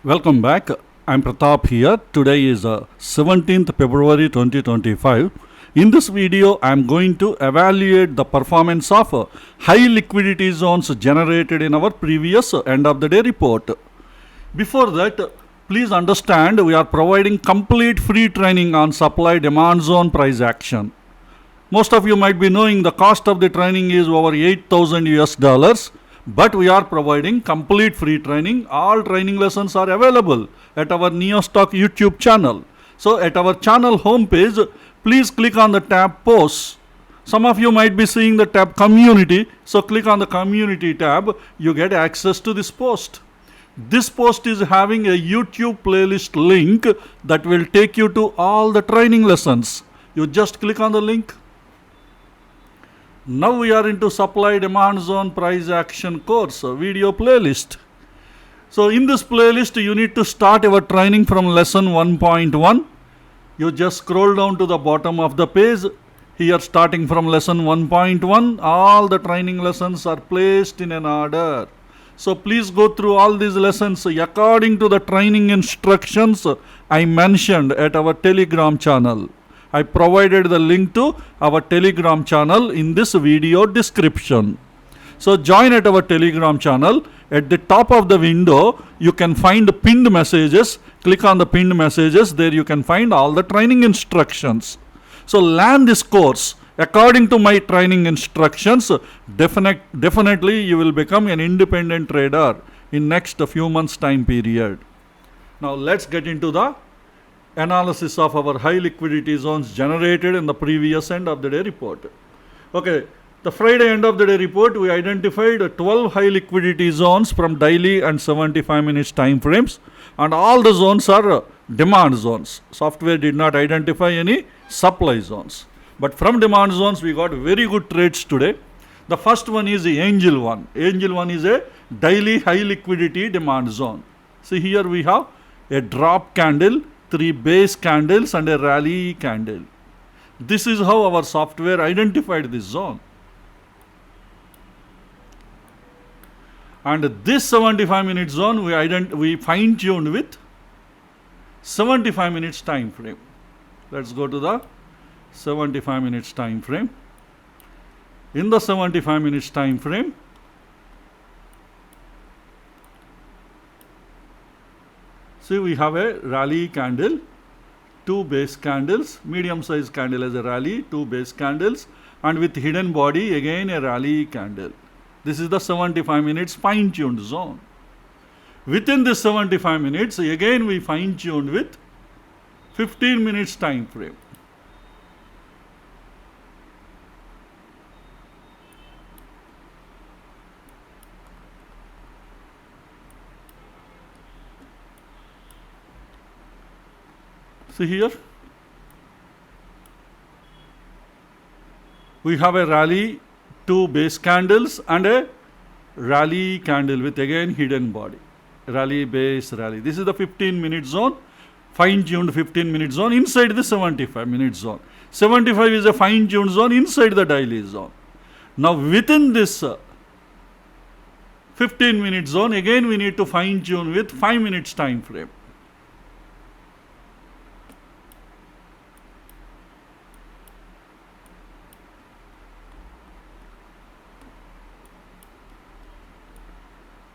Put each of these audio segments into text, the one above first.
Welcome back. I'm Pratap here. Today is 17th February 2025. In this video, I'm going to evaluate the performance of high liquidity zones generated in our previous end of the day report. Before that, please understand we are providing complete free training on supply demand zone price action. Most of you might be knowing the cost of the training is over 8,000 US dollars. But we are providing complete free training. All training lessons are available at our NeoStock YouTube channel. So at our channel homepage, please click on the tab Posts. Some of you might be seeing the tab Community. So click on the Community tab. You get access to this post. This post is having a YouTube playlist link that will take you to all the training lessons. You just click on the link. Now we are into supply demand zone price action course video playlist. So in this playlist you need to start your training from lesson 1.1. You just scroll down to the bottom of the page. Here starting from lesson 1.1 all the training lessons are placed in an order. So please go through all these lessons according to the training instructions I mentioned at our Telegram channel. I provided the link to our Telegram channel in this video description. So join at our Telegram channel. At the top of the window, you can find pinned messages. Click on the pinned messages. There you can find all the training instructions. So learn this course according to my training instructions. Definitely you will become an independent trader in next few months time period. Now let's get into the analysis of our high liquidity zones generated in the previous end of the day report. Okay, the Friday end of the day report, we identified 12 high liquidity zones from daily and 75 minutes time frames, and all the zones are demand zones. Software did not identify any supply zones. But from demand zones, we got very good trades today. The first one is the Angel one. Angel one is a daily high liquidity demand zone. See here we have a drop candle, 3 base candles and a rally candle. This is how our software identified this zone. And this 75 minute zone we fine tuned with 75 minutes time frame. Let's go to the 75 minutes time frame. In the 75 minutes time frame, see we have a rally candle, 2 base candles, medium size candle as a rally, 2 base candles, and with hidden body again a rally candle. This is the 75 minutes fine tuned zone. Within this 75 minutes again we fine tuned with 15 minutes time frame. See here, we have a rally, 2 base candles and a rally candle with again hidden body. Rally, base, rally. This is the 15 minute zone, fine tuned 15 minute zone inside the 75 minute zone. 75 is a fine tuned zone inside the daily zone. Now within this 15 minute zone again we need to fine tune with 5 minutes time frame.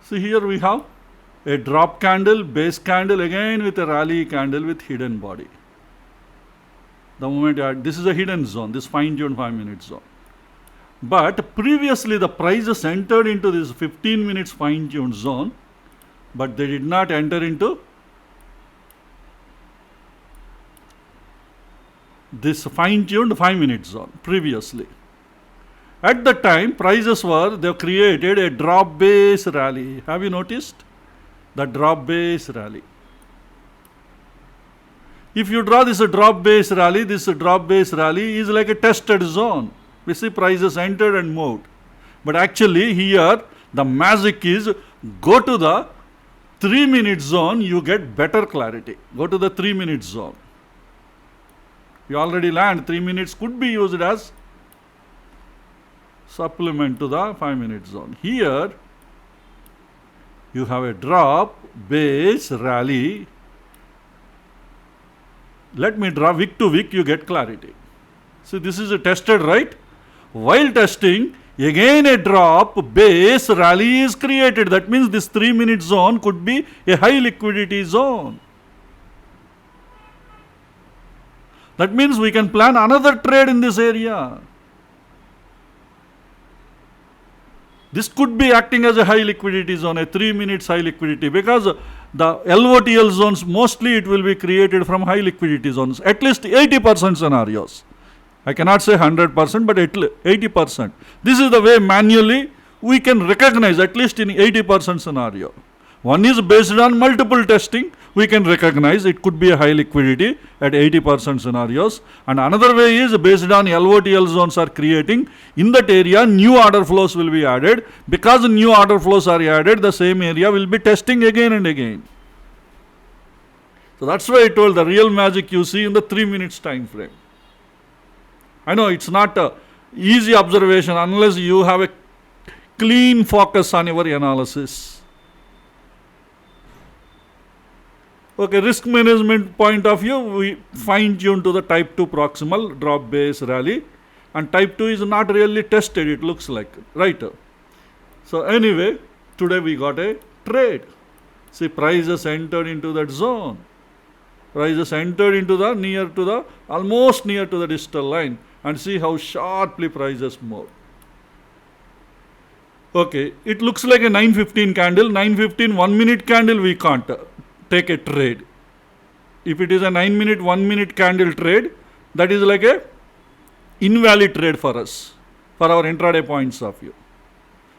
See here we have a drop candle, base candle again with a rally candle with hidden body. The moment this is a hidden zone, this fine tuned 5 minute zone. But previously the prices entered into this 15 minutes fine tuned zone, but they did not enter into this fine tuned 5 minute zone previously. At the time, prices they created a drop base rally. Have you noticed? The drop base rally. If you draw this drop base rally is like a tested zone. We see prices entered and moved. But actually here, the magic is go to the 3 minute zone, you get better clarity. Go to the 3 minute zone. You already learned 3 minutes could be used as supplement to the 5 minute zone. Here You have a drop, base, rally. Let me draw wick to wick, you get clarity. See, this is a tested, right? While testing, again a drop, base, rally is created. That means this 3-minute zone could be a high liquidity zone. That means we can plan another trade in this area. This could be acting as a high liquidity zone, a 3 minutes high liquidity, because the LOTL zones, mostly it will be created from high liquidity zones, at least 80% scenarios. I cannot say 100%, but at least 80%. This is the way manually we can recognize, at least in 80% scenario. One is based on multiple testing, we can recognize it could be a high liquidity at 80% scenarios. And another way is based on LOTL zones are creating, in that area new order flows will be added. Because new order flows are added, the same area will be testing again and again. So that's why I told the real magic you see in the 3 minutes time frame. I know it's not a easy observation unless you have a clean focus on your analysis. Okay, risk management point of view, we fine tune to the type 2 proximal, drop, base, rally, and type 2 is not really tested, it looks like, right? So anyway, today we got a trade. See, prices entered into that zone. Prices entered into the almost near to the distal line, and see how sharply prices move. Okay, it looks like a 9:15 candle. 9:15 1-minute candle we can't take a trade. If it is a 9-minute 1-minute candle trade, that is like a invalid trade for us, for our intraday points of view.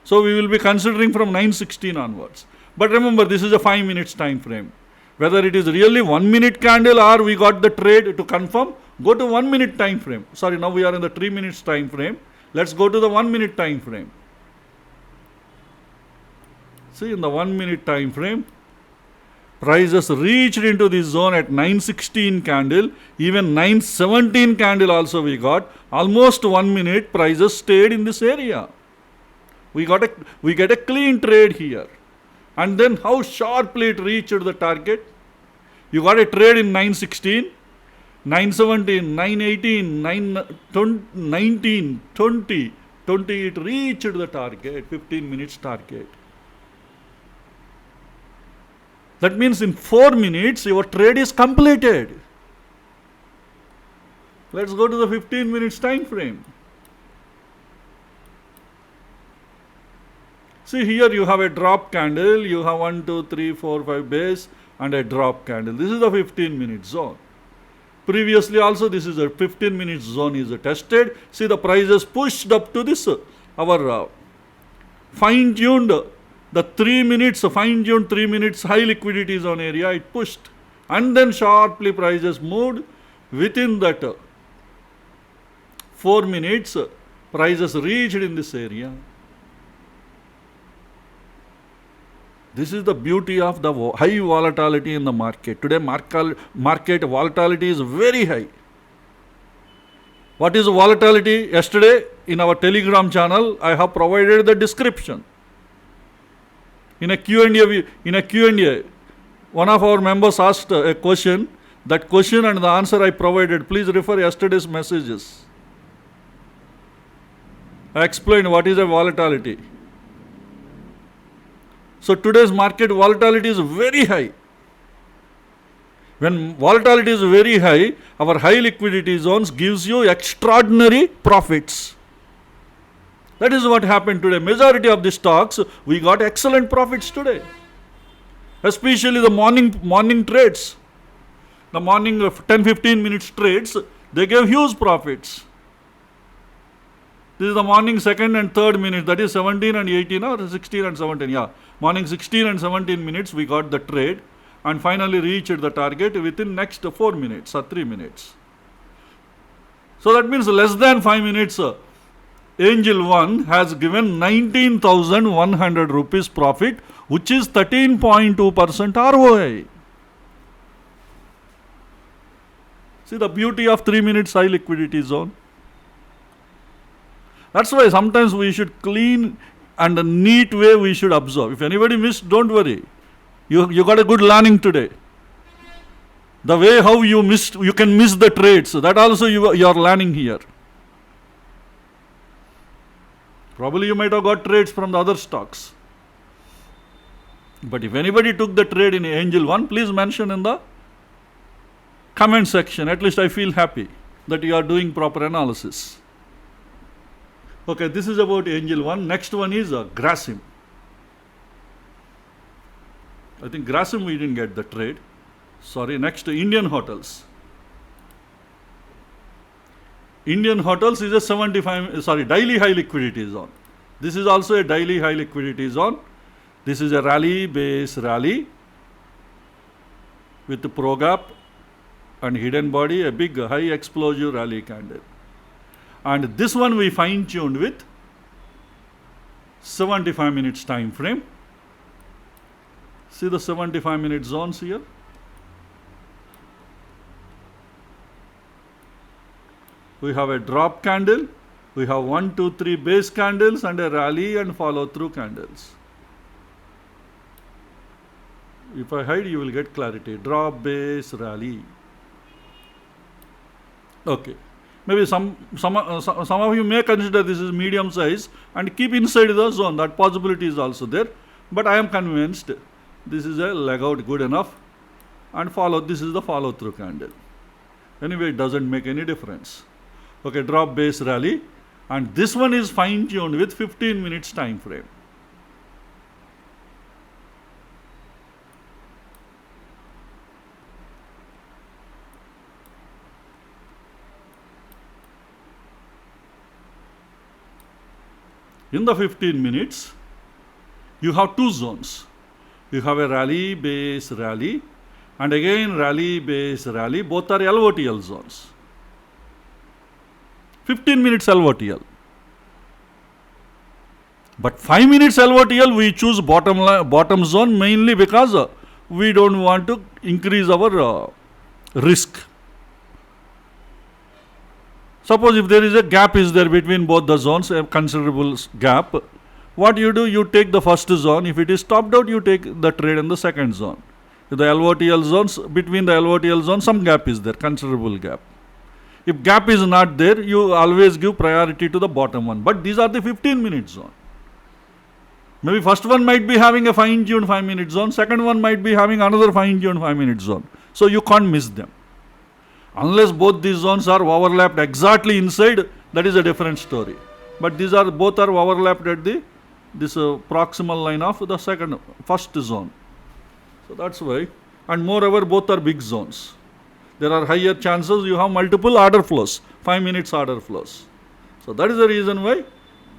So we will be considering from 9:16 onwards. But remember, this is a 5 minutes time frame. Whether it is really 1-minute candle or we got the trade, to confirm, go to 1-minute time frame. Sorry, now we are in the 3 minutes time frame. Let's go to the 1-minute time frame. See, in the 1-minute time frame, prices reached into this zone at 9:16 candle, even 9:17 candle also we got. Almost 1 minute, prices stayed in this area. We get a clean trade here. And then how sharply it reached the target. You got a trade in 9:16, 9:17, 9:18, 19, 20, it reached the target, 15 minutes target. That means in 4 minutes, your trade is completed. Let's go to the 15 minutes time frame. See, here you have a drop candle, you have 1, 2, 3, 4, 5 base and a drop candle. This is the 15-minute zone. Previously also this is a 15-minute zone is tested. See, the prices pushed up to this, our fine-tuned, the 3 minutes, fine-tuned 3 minutes high liquidity zone area, it pushed. And then sharply prices moved. Within that 4 minutes, prices reached in this area. This is the beauty of the high volatility in the market. Today market volatility is very high. What is volatility? Yesterday in our Telegram channel, I have provided the description. In a Q&A, one of our members asked a question. That question and the answer I provided. Please refer yesterday's messages. I explained what is a volatility. So today's market volatility is very high. When volatility is very high, our high liquidity zones gives you extraordinary profits. That is what happened today. Majority of the stocks, we got excellent profits today. Especially the morning trades. The morning 10-15 minutes trades, they gave huge profits. This is the morning 2nd and 3rd minute, that is 17 and 18 or 16 and 17, yeah. Morning 16 and 17 minutes we got the trade and finally reached the target within next 4 minutes or 3 minutes. So that means less than 5 minutes, Angel 1 has given 19,100 rupees profit, which is 13.2% ROI. See the beauty of 3 minutes high liquidity zone. That's why sometimes we should and a neat way we should observe. If anybody missed, don't worry. You got a good learning today. The way how you can miss the trades, that also you are learning here. Probably you might have got trades from the other stocks. But if anybody took the trade in Angel 1, please mention in the comment section. At least I feel happy that you are doing proper analysis. Okay, this is about Angel 1. Next one is Grasim. I think Grasim we didn't get the trade. Sorry, next Indian Hotels. Indian Hotels is a daily high liquidity zone. This is also a daily high liquidity zone. This is a base rally with the pro gap and hidden body, a big high explosive rally candle. And this one we fine tuned with 75 minutes time frame. See the 75 minute zones here. We have a drop candle, we have 1, 2, 3 base candles and a rally and follow through candles. If I hide, you will get clarity. Drop, base, rally. Okay. Maybe some of you may consider this is medium size and keep inside the zone. That possibility is also there. But I am convinced this is a leg out good enough and this is the follow through candle. Anyway, it doesn't make any difference. Okay, drop, base, rally. And this one is fine tuned with 15 minutes time frame. In the 15 minutes, you have two zones. You have a rally, base, rally, and again rally, base, rally. Both are LOTL zones. 15 minutes LOTL. But 5 minutes LOTL, we choose bottom zone mainly because we don't want to increase our risk. Suppose if there is a gap is there between both the zones, a considerable gap, what you do, you take the first zone. If it is stopped out, you take the trade in the second zone. If the LOTL zones, between the LOTL zones, some gap is there, considerable gap. If gap is not there, you always give priority to the bottom one. But these are the 15 minute zone. Maybe first one might be having a fine-tuned 5 minute zone, second one might be having another fine-tuned 5 minute zone. So you can't miss them. Unless both these zones are overlapped exactly inside, that is a different story. But both are overlapped at this proximal line of the first zone. So that's why. And moreover, both are big zones. There are higher chances you have multiple order flows, 5 minutes order flows. So that is the reason why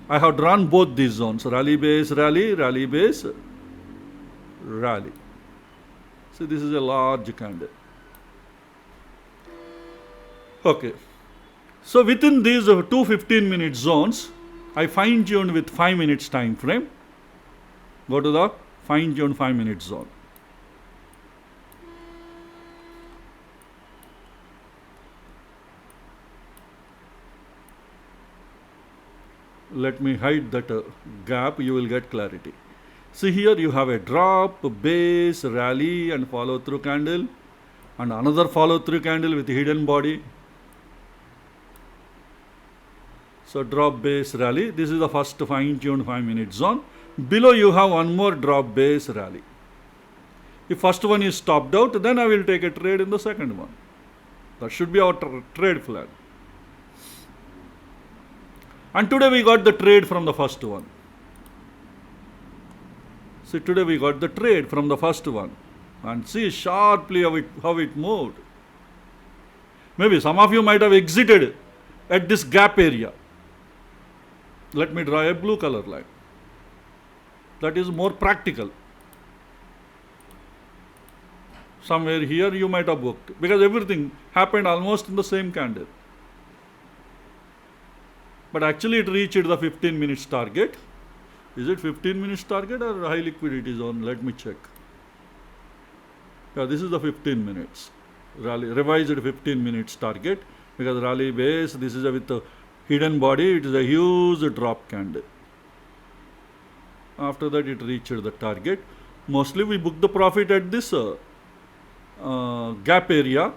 I have drawn both these zones, rally base, rally, rally base, rally. See, this is a large candle. Okay. So within these two 15-minute zones, I fine-tuned with 5 minutes time frame. Go to the fine-tuned 5 minute zone. Let me hide that gap, you will get clarity. See here you have a drop, base, rally and follow through candle and another follow through candle with hidden body. So drop, base, rally. This is the first fine-tuned 5 minute zone. Below you have one more drop, base, rally. If first one is stopped out, then I will take a trade in the second one. That should be our trade flag. And today we got the trade from the first one. See, today we got the trade from the first one. And see sharply how it moved. Maybe some of you might have exited at this gap area. Let me draw a blue color line. That is more practical. Somewhere here you might have booked, because everything happened almost in the same candle. But actually it reached the 15 minutes target. Is it 15 minutes target or high liquidity zone? Let me check. Yeah, this is the 15 minutes. Revised 15 minutes target, because rally base, this is with the hidden body, it is a huge drop candle. After that it reached the target. Mostly we book the profit at this gap area,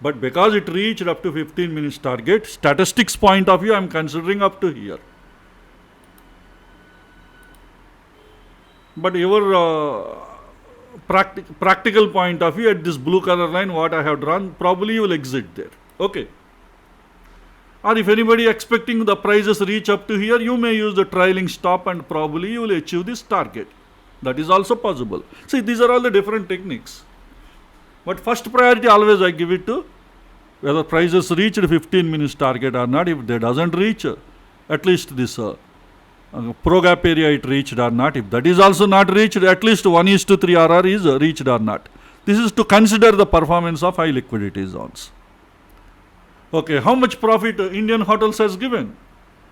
but because it reached up to 15 minutes target, statistics point of view, I am considering up to here. But your practical point of view, at this blue color line what I have drawn, probably you will exit there. Okay. Or if anybody expecting the prices reach up to here, you may use the trailing stop and probably you will achieve this target. That is also possible. See, these are all the different techniques. But first priority always I give it to whether prices reached 15 minutes target or not. If they doesn't reach, at least this pro gap area it reached or not. If that is also not reached, at least 1:3 RR is reached or not. This is to consider the performance of high liquidity zones. Okay, how much profit Indian Hotels has given?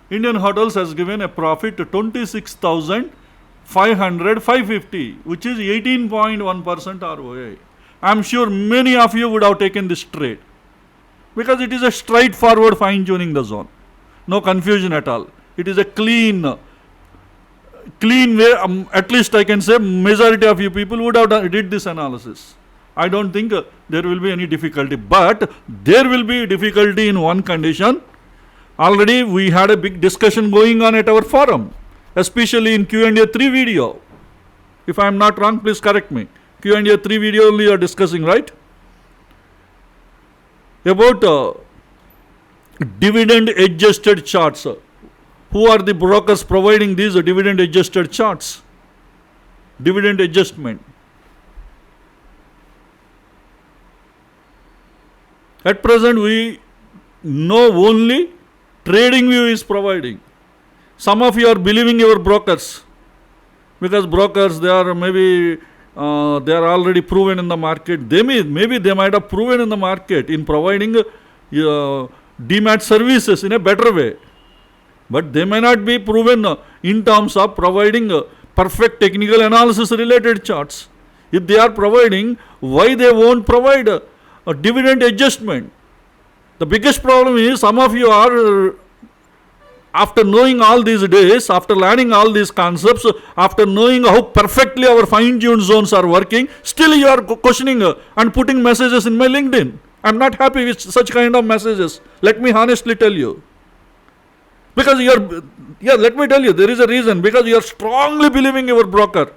Indian Hotels has given a profit 26,550, which is 18.1% ROA. I am sure many of you would have taken this trade because it is a straightforward fine tuning the zone. No confusion at all. It is a clean way. At least I can say majority of you people would have did this analysis. I don't think there will be any difficulty, but there will be difficulty in one condition. Already we had a big discussion going on at our forum, especially in Q&A 3 video. If I am not wrong, please correct me. Q&A 3 video only you are discussing, right? About dividend adjusted charts. Who are the brokers providing these dividend adjusted charts? Dividend adjustment. At present, we know only TradingView is providing. Some of you are believing your brokers because brokers they are maybe they are already proven in the market. Maybe they might have proven in the market in providing demat services in a better way, but they may not be proven in terms of providing perfect technical analysis related charts. If they are providing, why they won't provide a dividend adjustment? The biggest problem is some of you are, after knowing all these days, after learning all these concepts, after knowing how perfectly our fine-tuned zones are working, still you are questioning and putting messages in my LinkedIn. I am not happy with such kind of messages. Let me honestly tell you. Because let me tell you, there is a reason. Because you are strongly believing your broker.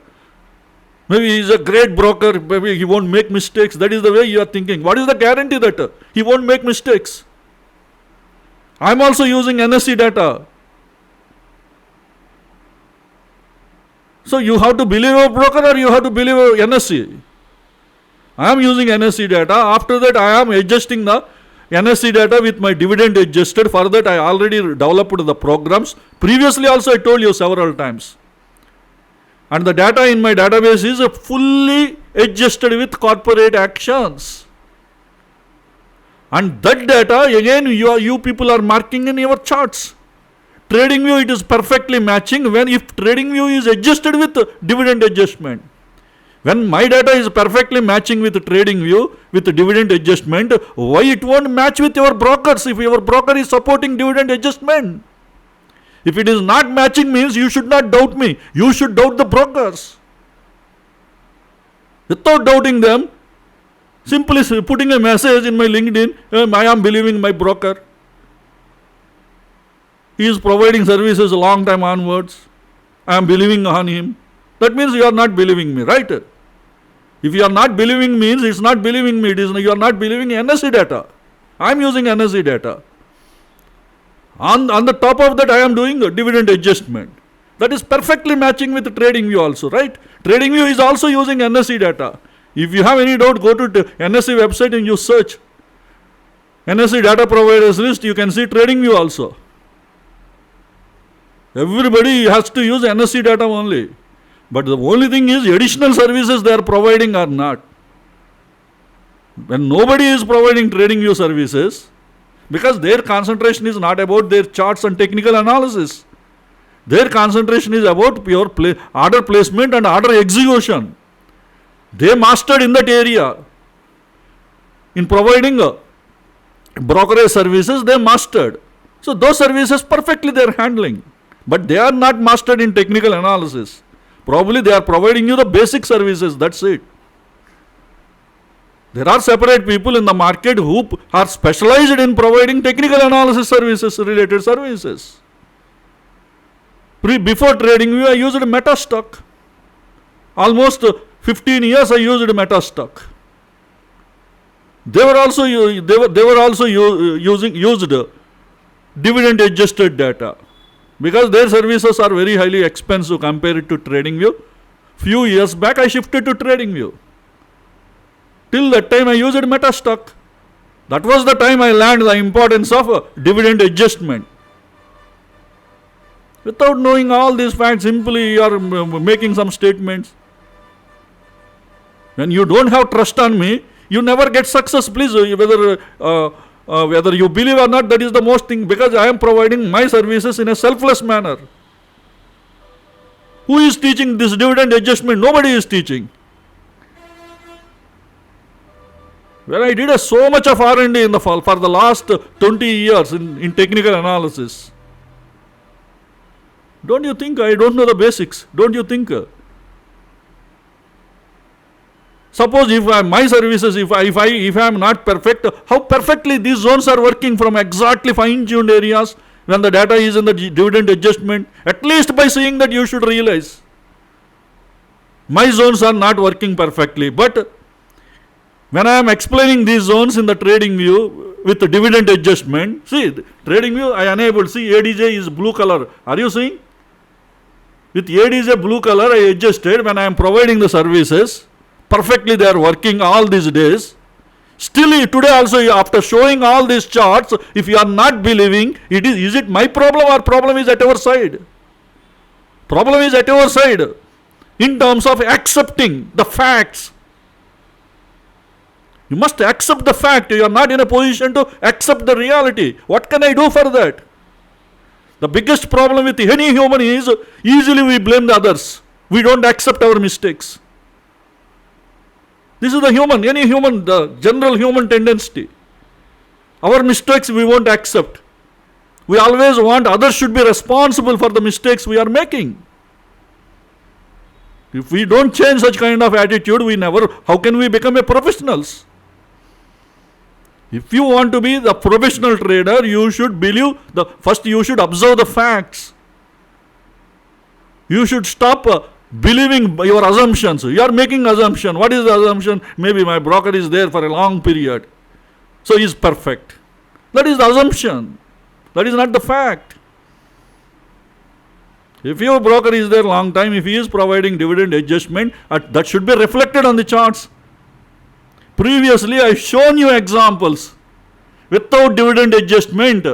Maybe he is a great broker, maybe he won't make mistakes. That is the way you are thinking. What is the guarantee that he won't make mistakes? I am also using NSE data. So you have to believe a broker or you have to believe NSE. I am using NSE data. After that I am adjusting the NSE data with my dividend adjusted. For that I already developed the programs. Previously also I told you several times. And the data in my database is fully adjusted with corporate actions. And that data again you people are marking in your charts. TradingView it is perfectly matching if TradingView is adjusted with dividend adjustment. When my data is perfectly matching with TradingView with dividend adjustment, why it won't match with your brokers if your broker is supporting dividend adjustment? If it is not matching means you should not doubt me. You should doubt the brokers. Without doubting them, simply putting a message in my LinkedIn, I am believing my broker. He is providing services a long time onwards. I am believing on him. That means you are not believing me, right? If you are not believing means it's not believing me. You are not believing NSE data. I am using NSE data. On the top of that I am doing a dividend adjustment. That is perfectly matching with TradingView also, right? TradingView is also using NSE data. If you have any doubt, go to NSE website and you search NSE data providers list. You can see TradingView also. Everybody has to use NSE data only. But the only thing is additional services they are providing or not. When nobody is providing TradingView services, because their concentration is not about their charts and technical analysis. Their concentration is about pure order placement and order execution. They mastered in that area. In providing brokerage services, they mastered. So those services perfectly they are handling. But they are not mastered in technical analysis. Probably they are providing you the basic services, that's it. There are separate people in the market who are specialized in providing technical analysis services, related services. Before TradingView, I used MetaStock. Almost 15 years I used MetaStock. They were also used dividend adjusted data, because their services are very highly expensive compared to TradingView. Few years back I shifted to TradingView. Till that time I used MetaStock. That was the time I learned the importance of dividend adjustment. Without knowing all these facts, simply you are making some statements. When you don't have trust on me, you never get success. Please, whether you believe or not, that is the most thing, because I am providing my services in a selfless manner. Who is teaching this dividend adjustment? Nobody is teaching. When I did so much of R&D in the fall for the last 20 years in technical analysis. Don't you think I don't know the basics? Don't you think? Suppose if my services, if I am not perfect, how perfectly these zones are working from exactly fine-tuned areas when the data is in the dividend adjustment. At least by seeing that you should realize. My zones are not working perfectly, but when I am explaining these zones in the TradingView with the dividend adjustment, see, TradingView I enabled, see, ADJ is blue color. Are you seeing? With ADJ blue color I adjusted when I am providing the services. Perfectly they are working all these days. Still today also, after showing all these charts, if you are not believing, is it my problem or problem is at our side? Problem is at our side in terms of accepting the facts. You must accept the fact. You are not in a position to accept the reality. What can I do for that? The biggest problem with any human is easily we blame the others. We don't accept our mistakes. This is the general human tendency. Our mistakes we won't accept. We always want others should be responsible for the mistakes we are making. If we don't change such kind of attitude, how can we become a professionals? If you want to be the professional trader, you should believe, first you should observe the facts. You should stop believing your assumptions. You are making assumption. What is the assumption? Maybe my broker is there for a long period, so he is perfect. That is the assumption. That is not the fact. If your broker is there long time, if he is providing dividend adjustment, that should be reflected on the charts. Previously, I have shown you examples without dividend adjustment,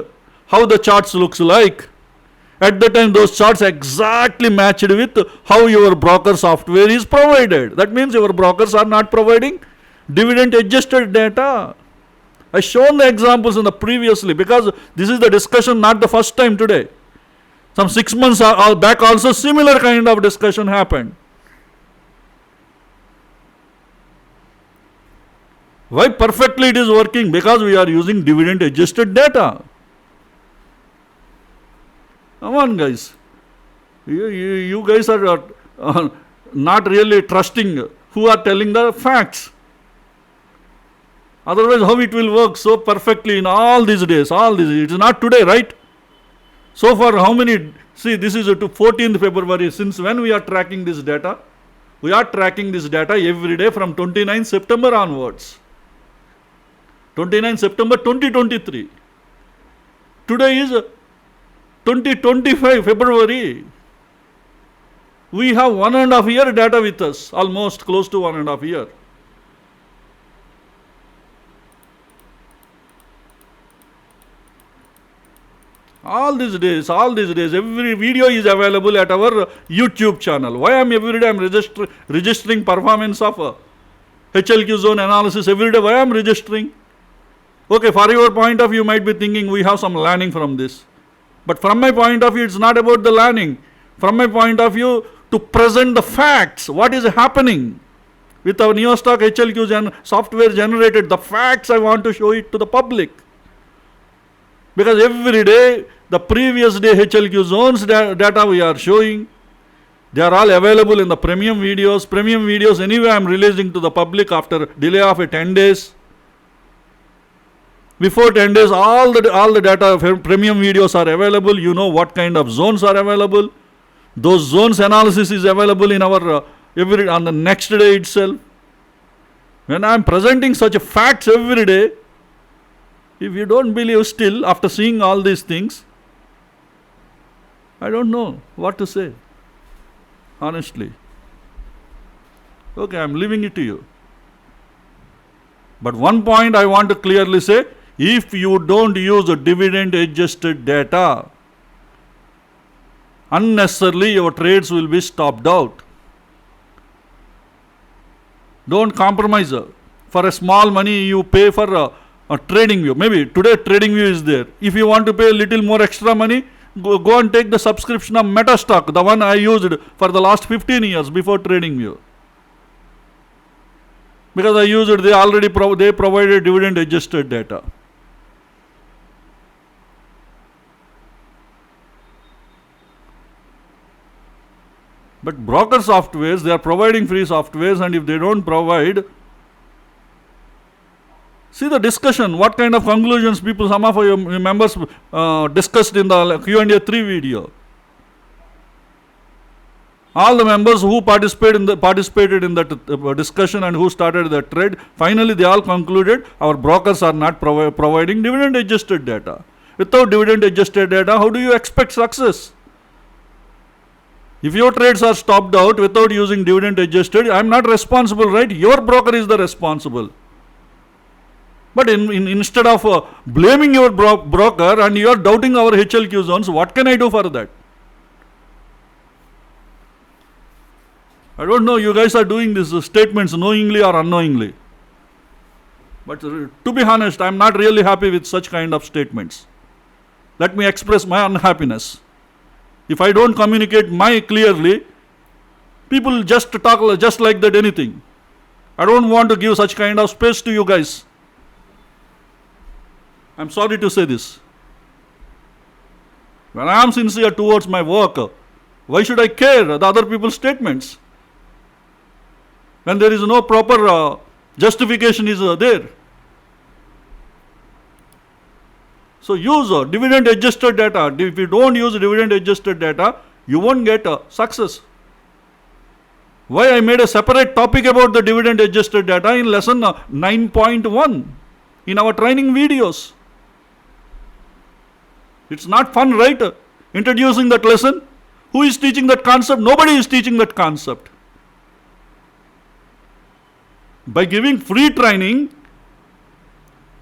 how the charts looks like. At the time, those charts exactly matched with how your broker software is provided. That means your brokers are not providing dividend adjusted data. I have shown the examples in the previously, because this is the discussion not the first time today. Some 6 months back also similar kind of discussion happened. Why perfectly it is working? Because we are using dividend adjusted data. Come on, guys. You guys are not really trusting who are telling the facts. Otherwise, how it will work so perfectly in all these days? It is not today, right? So far, how many? See, this is to 14th February. Since when we are tracking this data? We are tracking this data every day from 29th September onwards. 29th September 2023. Today is 2025 February. We have 1.5 year data with us, almost close to 1.5 year. All these days, every video is available at our YouTube channel. Why every day I am registering performance of HLQ zone analysis every day? Why I am registering? Okay, for your point of view, you might be thinking we have some learning from this. But from my point of view, it's not about the learning. From my point of view, to present the facts, what is happening with our NeoStock HLQ software generated, the facts I want to show it to the public. Because every day, the previous day HLQ zones data we are showing, they are all available in the premium videos. Premium videos anyway I am releasing to the public after delay of 10 days. Before 10 days, all the data of premium videos are available. You know what kind of zones are available. Those zones analysis is available in our on the next day itself. When I am presenting such facts every day, if you don't believe still after seeing all these things, I don't know what to say, honestly. Okay, I am leaving it to you. But one point I want to clearly say, if you don't use dividend adjusted data, unnecessarily your trades will be stopped out. Don't compromise. For a small money you pay for a trading view. Maybe today trading view is there. If you want to pay a little more extra money, go and take the subscription of NeoStock, the one I used for the last 15 years before trading view. Because I used it, they provided dividend adjusted data. But broker softwares, they are providing free softwares, and if they don't provide, see the discussion, what kind of conclusions some of your members discussed in the Q&A 3 video. All the members who participated in that discussion and who started the trade, finally they all concluded our brokers are not providing dividend adjusted data. Without dividend adjusted data, how do you expect success? If your trades are stopped out without using dividend adjusted, I am not responsible, right? Your broker is the responsible. But instead of blaming your broker and you are doubting our HLQ zones, what can I do for that? I don't know, you guys are doing these statements knowingly or unknowingly. But to be honest, I am not really happy with such kind of statements. Let me express my unhappiness. If I don't communicate clearly, people just talk just like that anything. I don't want to give such kind of space to you guys. I'm sorry to say this. When I am sincere towards my work, why should I care the other people's statements? When there is no proper justification is there. So use dividend adjusted data. If you don't use dividend adjusted data, you won't get success. Why I made a separate topic about the dividend adjusted data in lesson 9.1 in our training videos. It's not fun, right? Introducing that lesson. Who is teaching that concept? Nobody is teaching that concept. By giving free training,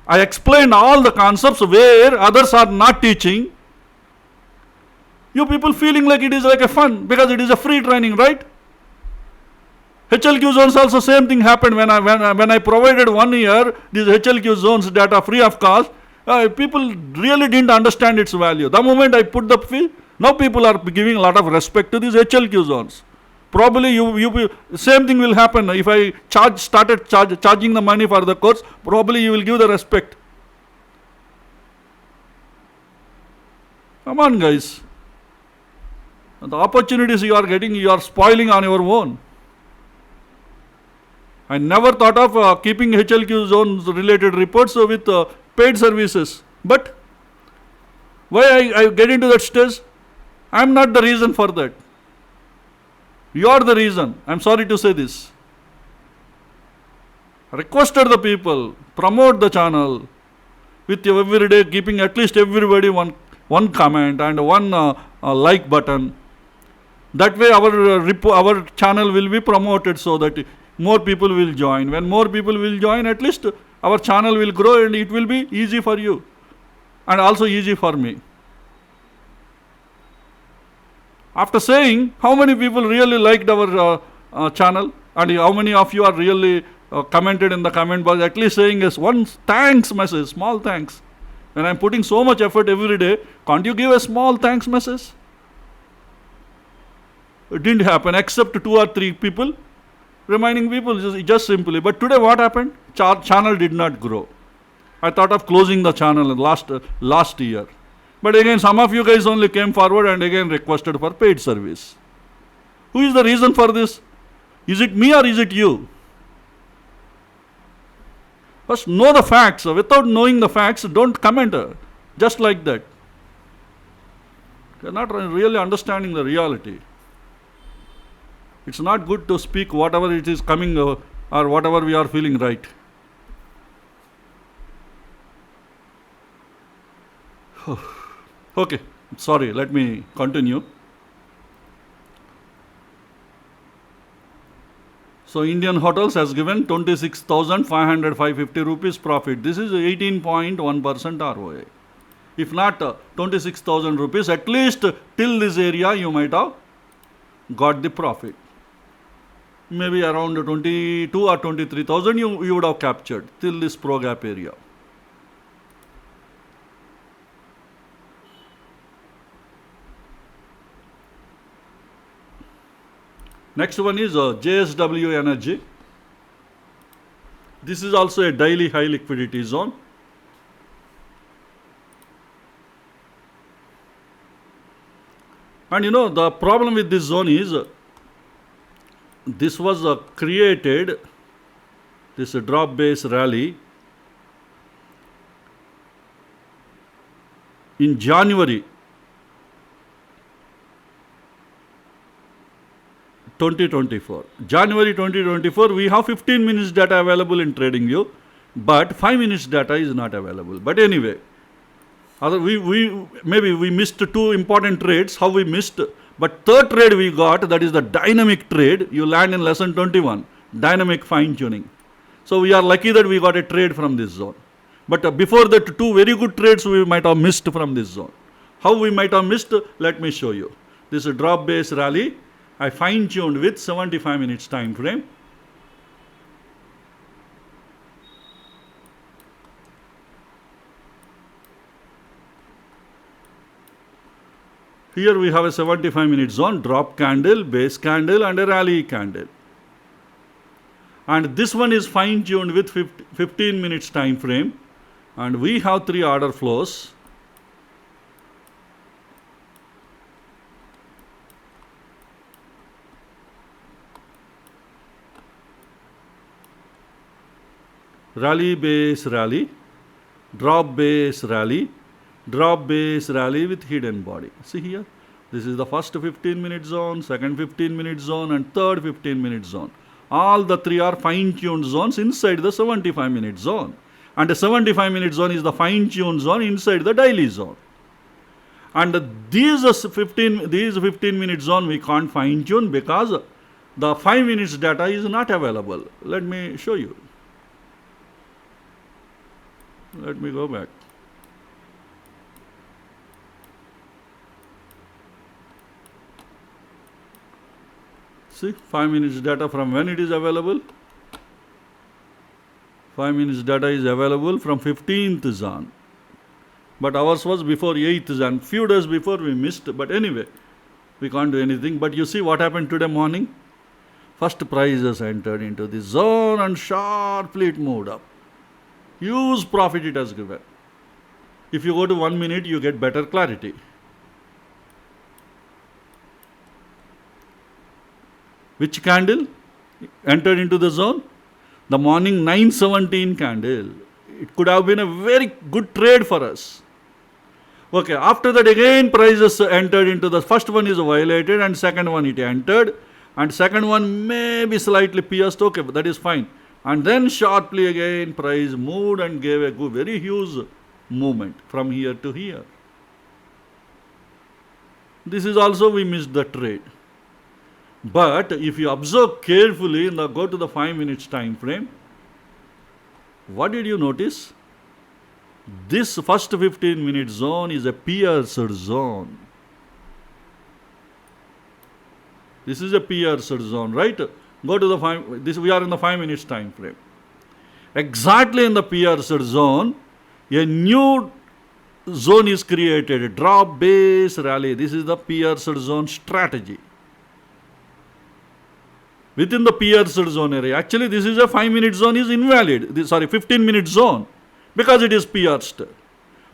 I explained all the concepts where others are not teaching. You people feeling like it is like a fun because it is a free training, right? HLQ zones also same thing happened when I provided 1 year these HLQ zones data free of cost. People really didn't understand its value. The moment I put the fee, now people are giving a lot of respect to these HLQ zones. Probably same thing will happen if I started charging the money for the course. Probably you will give the respect. Come on, guys. The opportunities you are getting, you are spoiling on your own. I never thought of keeping HLQ zones related reports with paid services. But why I get into that stage? I am not the reason for that. You are the reason. I am sorry to say this. Requested the people, promote the channel with every day keeping at least everybody one comment and one like button. That way our channel will be promoted so that more people will join. When more people will join, at least our channel will grow and it will be easy for you and also easy for me. After saying how many people really liked our channel and how many of you are really commented in the comment box, at least saying as one thanks message, small thanks. When I am putting so much effort every day, can't you give a small thanks message? It didn't happen except 2 or 3 people, remaining people just simply. But today what happened? Channel did not grow. I thought of closing the channel last year. But again, some of you guys only came forward and again requested for paid service. Who is the reason for this? Is it me or is it you? First, know the facts. Without knowing the facts, don't comment just like that. You're not really understanding the reality. It's not good to speak whatever it is coming or whatever we are feeling right. Okay, sorry, let me continue. So Indian Hotels has given 26,550 rupees profit. This is 18.1% ROA. If not 26,000 rupees, at least till this area you might have got the profit. Maybe around 22 or 23,000 you would have captured till this pro gap area. Next one is JSW Energy. This is also a daily high liquidity zone. And the problem with this zone is this was created, this drop base rally in January 2024. January 2024, we have 15 minutes data available in TradingView, but 5 minutes data is not available. But anyway, maybe we missed two important trades. How we missed? But third trade we got, that is the dynamic trade. You learned in lesson 21, dynamic fine tuning. So we are lucky that we got a trade from this zone. But before that, two very good trades we might have missed from this zone. How we might have missed? Let me show you. This is drop base rally. I fine tuned with 75 minutes time frame. Here we have a 75 minute zone, drop candle, base candle and a rally candle. And this one is fine tuned with 15 minutes time frame. And we have 3 order flows. Rally base rally, drop base rally, drop base rally with hidden body. See here, this is the first 15 minute zone, second 15 minute zone and third 15 minute zone. All the 3 are fine tuned zones inside the 75 minute zone. And the 75 minute zone is the fine tuned zone inside the daily zone. And these 15 minute zone we can't fine tune because the 5 minutes data is not available. Let me show you. Let me go back. See, 5 minutes data from when it is available. 5 minutes data is available from 15th zone. But ours was before 8th zone. Few days before we missed. But anyway, we can't do anything. But you see what happened today morning? First prices entered into the zone and sharply it moved up. Huge profit it has given. If you go to 1 minute, you get better clarity. Which candle entered into the zone? The morning 9:17 candle. It could have been a very good trade for us. Okay, after that again prices entered into the first one is violated and second one it entered and second one may be slightly pierced. Okay, but that is fine. And then sharply again price moved and gave a very huge movement from here to here. This is also we missed the trade. But if you observe carefully and go to the 5 minutes time frame, what did you notice? This first 15 minute zone is a pierced zone. This is a pierced zone, right? Go to the 5, we are in the 5 minutes time frame. Exactly in the pierced zone, a new zone is created, drop base rally. This is the pierced zone strategy. Within the pierced zone area, actually this is a 5 minute zone is invalid. 15 minute zone. because it is pierced.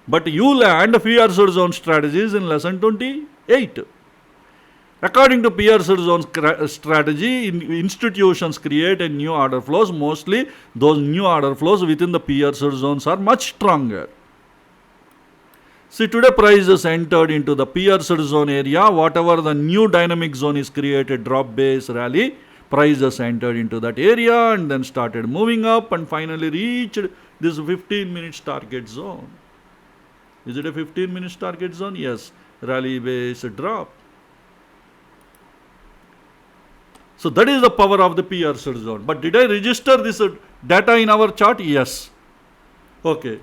But you land pierced zone strategies in lesson 28. According to pierced zone strategy, institutions create a new order flows. Mostly those new order flows within the pierced zones are much stronger. See, today prices entered into the pierced zone area. Whatever the new dynamic zone is created, drop base rally, prices entered into that area and then started moving up and finally reached this 15 minutes target zone. Is it a 15 minutes target zone? Yes. Rally base drop. So that is the power of the pierced zone. But did I register this data in our chart? Yes. Okay.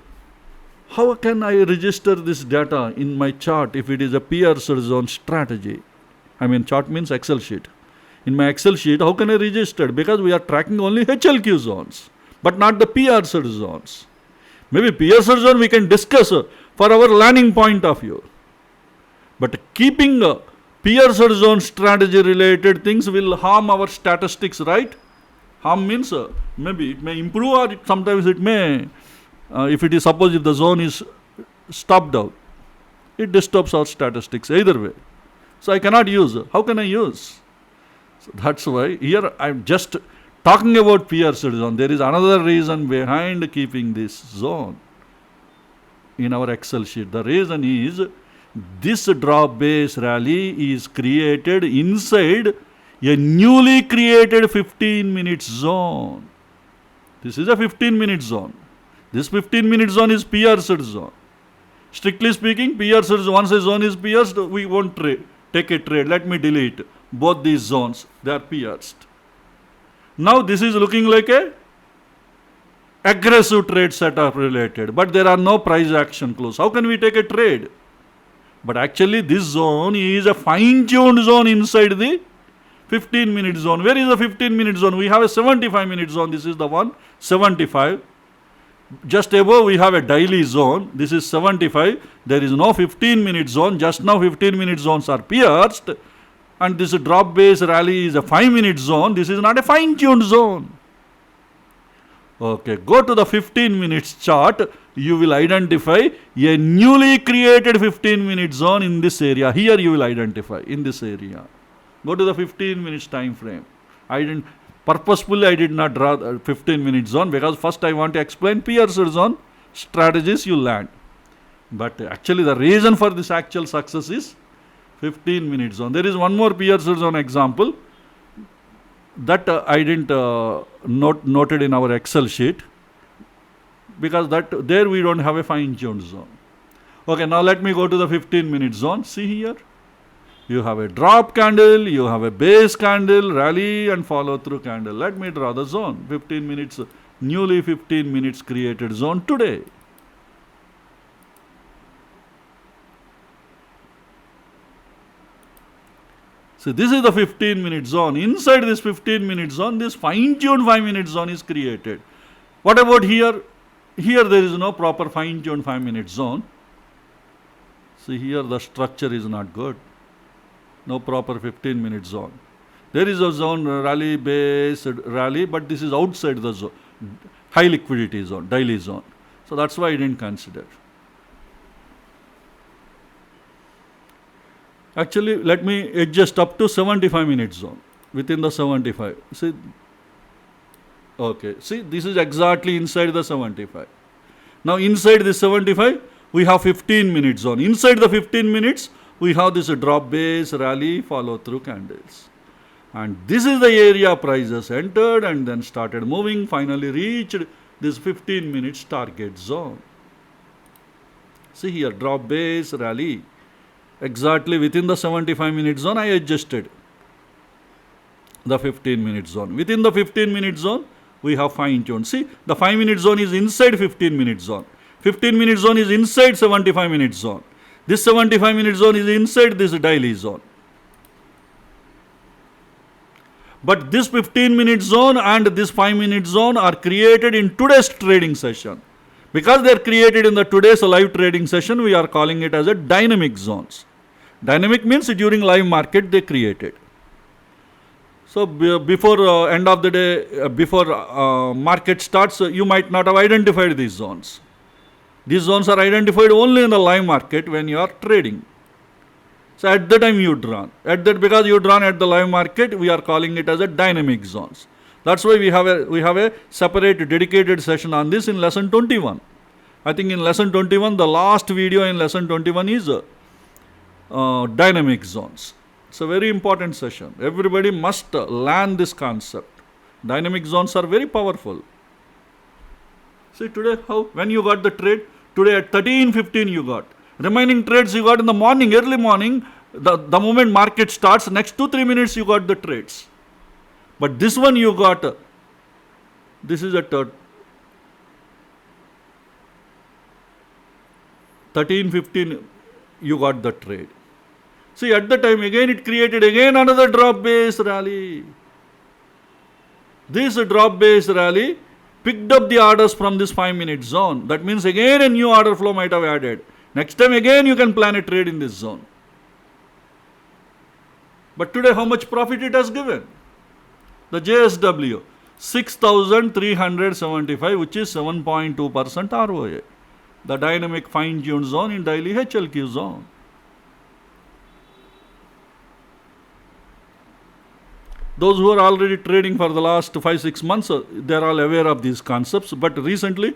How can I register this data in my chart if it is a pierced zone strategy? I mean, chart means Excel sheet. In my Excel sheet, how can I register? Because we are tracking only HLQ zones, but not the pierced zones. Maybe pierced zone we can discuss for our learning point of view. But keeping pierced zone strategy related things will harm our statistics, right? Harm means maybe it may improve or sometimes it may, if it is suppose if the zone is stopped out, it disturbs our statistics either way. So I cannot use. How can I use? So that's why here I am just talking about pierced zone. There is another reason behind keeping this zone in our Excel sheet. The reason is this drop base rally is created inside a newly created 15 minute zone. This is a 15 minute zone. This 15 minute zone is pierced zone. Strictly speaking, pierced zone, once a zone is pierced, we won't take a trade. Let me delete both these zones. They are pierced. Now this is looking like a aggressive trade setup related, but there are no price action close. How can we take a trade? But actually this zone is a fine-tuned zone inside the 15 minute zone. Where is the 15 minute zone? We have a 75 minute zone. This is the one, 75. Just above we have a daily zone. This is 75. There is no 15 minute zone. Just now 15 minute zones are pierced. And this drop base rally is a 5 minute zone. This is not a fine-tuned zone. Okay, go to the 15 minutes chart. You will identify a newly created 15 minute zone in this area. Here you will identify in this area. Go to the 15 minutes time frame. Purposefully I did not draw the 15 minute zone because first I want to explain pierced zone strategies you learn. But actually the reason for this actual success is 15 minute zone. There is one more pierced zone example that I didn't noted in our Excel sheet because that there we don't have a fine-tuned zone. Okay, now let me go to the 15 minute zone. See here. You have a drop candle, you have a base candle, rally and follow through candle. Let me draw the zone. 15 minutes, newly 15 minutes created zone today. So this is the 15 minute zone. Inside this 15 minute zone, this fine-tuned 5 minute zone is created. What about here? Here there is no proper fine-tuned 5 minute zone. See here the structure is not good. No proper 15 minute zone. There is a zone rally, base, rally, but this is outside the zone. High liquidity zone, daily zone. So that's why I didn't consider. Actually, let me adjust up to 75 minute zone. Within the 75. See, okay. See, this is exactly inside the 75. Now inside this 75, we have 15 minute zone. Inside the 15 minutes, we have this drop base, rally, follow through candles. And this is the area prices entered and then started moving, finally reached this 15 minutes target zone. See here, drop base, rally. Exactly within the 75 minute zone, I adjusted the 15 minute zone. Within the 15 minute zone, we have fine-tuned. See, the 5 minute zone is inside 15 minute zone. 15 minute zone is inside 75 minute zone. This 75 minute zone is inside this daily zone. But this 15 minute zone and this 5 minute zone are created in today's trading session. Because they are created in the today's live trading session, we are calling it as a dynamic zones. Dynamic means during live market they created. So before end of the day, before market starts, you might not have identified these zones. These zones are identified only in the live market when you are trading. So at the time you drawn. Because you drawn at the live market, we are calling it as a dynamic zones. That's why we have a separate dedicated session on this in lesson 21. I think in lesson 21, the last video in lesson 21 is dynamic zones. It's a very important session. Everybody must learn this concept. Dynamic zones are very powerful. See today when you got the trade, today at 13:15 you got. Remaining trades you got in the morning, early morning, the moment market starts, next 2-3 minutes you got the trades. But this one you got, this is at 13:15 you got the trade. See at the time again it created again another drop based rally. This drop based rally picked up the orders from this 5-minute zone. That means again a new order flow might have added. Next time again you can plan a trade in this zone. But today how much profit it has given? The JSW 6,375, which is 7.2% ROA. The dynamic fine-tuned zone in daily HLQ zone. Those who are already trading for the last 5-6 months, they are all aware of these concepts. But recently,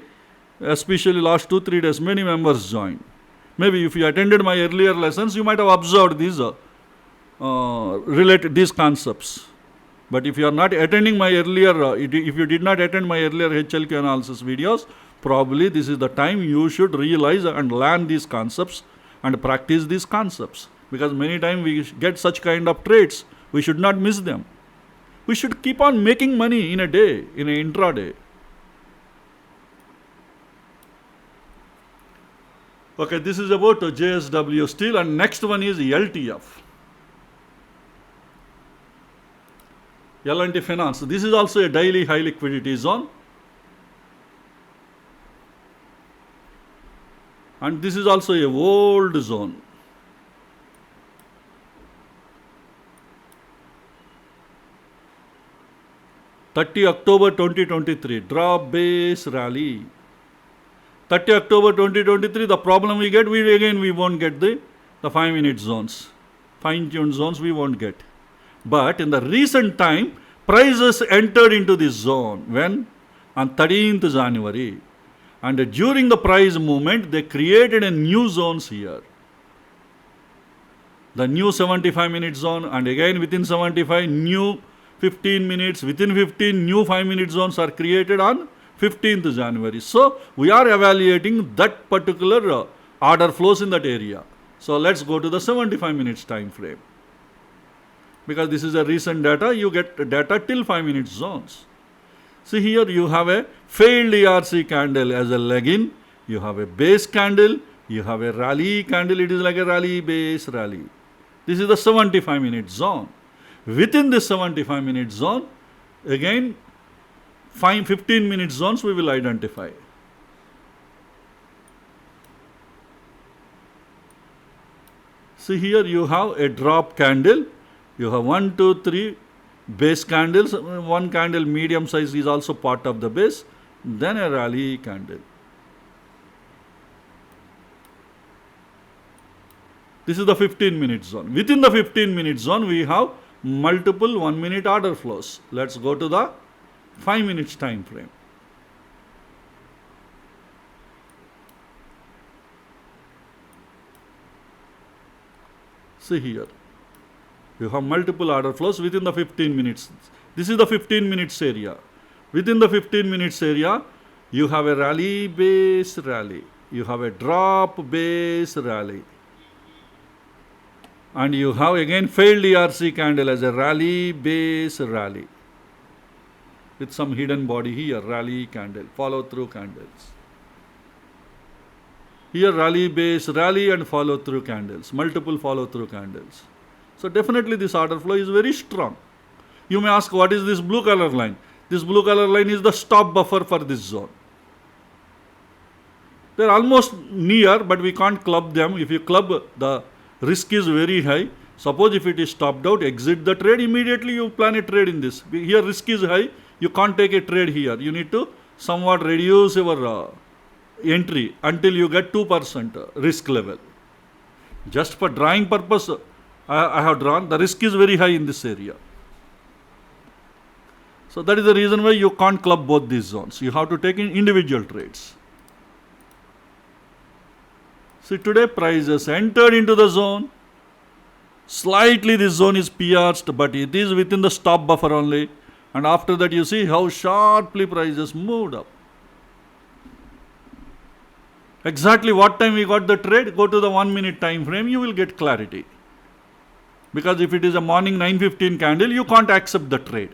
especially last 2-3 days, many members joined. Maybe if you attended my earlier lessons, you might have observed these these concepts. But if you are not attending my earlier, if you did not attend my earlier HLQ analysis videos, probably this is the time you should realize and learn these concepts and practice these concepts. Because many times we get such kind of trades, we should not miss them. We should keep on making money in a day, in an intraday. Okay, this is about JSW Steel, and next one is LTF. L&T Finance. This is also a daily high liquidity zone. And this is also a old zone. October 2023, drop base rally. 30 October 2023, the problem we get, we won't get the 5-minute zones. Fine-tuned zones we won't get. But in the recent time, prices entered into this zone. When? On 13th January. And during the price movement, they created a new zones here. The new 75-minute zone, and again within 75, new 15 minutes, within 15, new 5-minute zones are created on 15th January. So, we are evaluating that particular order flows in that area. So, let's go to the 75 minutes time frame. Because this is a recent data, you get data till 5-minute zones. See here, you have a failed ERC candle as a leg-in, you have a base candle, you have a rally candle, it is like a rally base rally. This is the 75-minute zone. Within this 75-minute zone, again 15-minute zones we will identify. See here, you have a drop candle, you have 1, 2, 3 base candles, one candle medium size is also part of the base, then a rally candle. This is the 15-minute zone. Within the 15-minute zone, we have multiple 1-minute order flows. Let's go to the 5 minutes time frame. See here, you have multiple order flows within the 15 minutes. This is the 15 minutes area. Within the 15 minutes area, you have a rally base rally, you have a drop base rally, and you have again failed ERC candle as a rally base rally with some hidden body here, rally candle, follow through candles. Here rally base rally and follow through candles, multiple follow through candles. So definitely this order flow is very strong. You may ask, what is this blue color line? This blue color line is the stop buffer for this zone. They are almost near, but we can't club them. If you club, the risk is very high. Suppose if it is stopped out, exit the trade, immediately you plan a trade in this. Here risk is high, you can't take a trade here. You need to somewhat reduce your entry until you get 2% risk level. Just for drawing purpose, I have drawn. The risk is very high in this area. So that is the reason why you can't club both these zones. You have to take in individual trades. See, today price has entered into the zone. Slightly this zone is pierced, but it is within the stop buffer only. And after that you see how sharply prices moved up. Exactly what time we got the trade, go to the 1 minute time frame, you will get clarity. Because if it is a morning 9:15 candle, you can't accept the trade.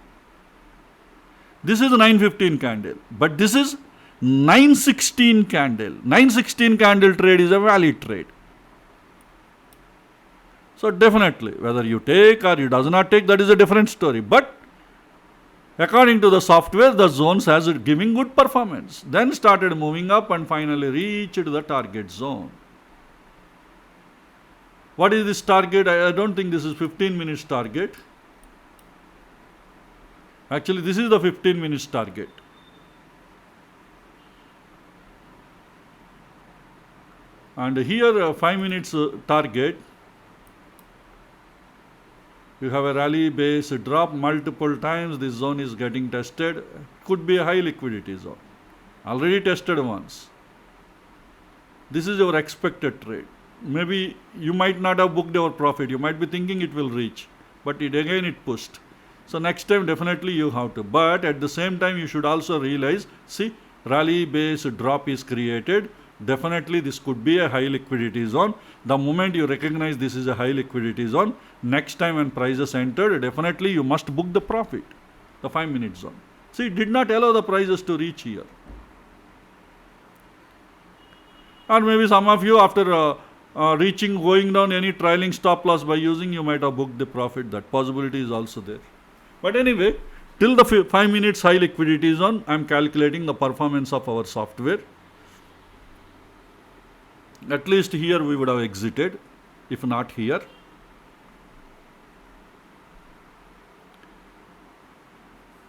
This is a 9:15 candle, but this is 9:16 candle. 9:16 candle trade is a valid trade. So definitely, whether you take or you does not take, that is a different story. But according to the software, the zones has giving good performance. Then started moving up and finally reached the target zone. What is this target? I don't think this is 15 minutes target. Actually, this is the 15 minutes target. And here 5 minutes target. You have a rally base drop multiple times. This zone is getting tested. Could be a high liquidity zone. Already tested once. This is your expected trade. Maybe you might not have booked your profit. You might be thinking it will reach. But it pushed. So next time definitely you have to. But at the same time you should also realize, see, rally base drop is created. Definitely this could be a high liquidity zone. The moment you recognize this is a high liquidity zone, next time when prices entered, definitely you must book the profit, the 5 minute zone. See, it did not allow the prices to reach here. Or maybe some of you after going down any trailing stop loss by using, you might have booked the profit. That possibility is also there. But anyway, till the 5 minutes high liquidity zone, I am calculating the performance of our software. At least here we would have exited, if not here.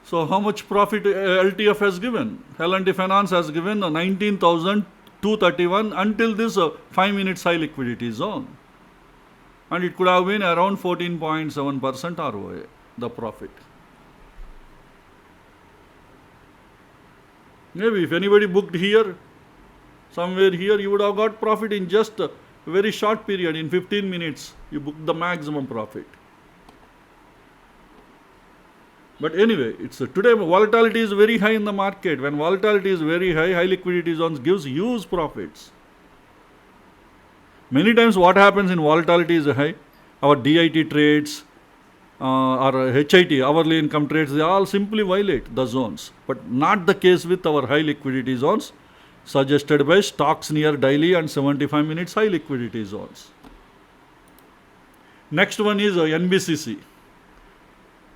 So how much profit LTF has given? L&T Finance has given 19,231 until this 5 minutes high liquidity zone. And it could have been around 14.7% ROA, the profit. Maybe if anybody booked here, somewhere here, you would have got profit in just a very short period. In 15 minutes, you booked the maximum profit. But anyway, today volatility is very high in the market. When volatility is very high, high liquidity zones gives huge profits. Many times what happens in volatility is high. Our DIT trades or HIT, hourly income trades, they all simply violate the zones. But not the case with our high liquidity zones, suggested by stocks near daily and 75 minutes high liquidity zones. Next one is NBCC.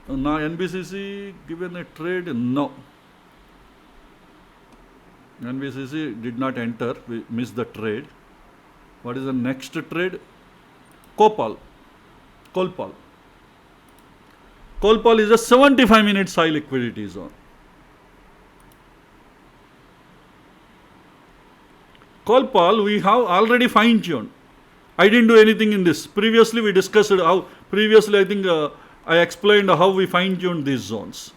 Now NBCC given a trade? No. NBCC did not enter. We missed the trade. What is the next trade? Colpal. Colpal is a 75 minutes high liquidity zone. Colpal we have already fine-tuned. I didn't do anything in this. Previously we discussed how, I think I explained how we fine-tuned these zones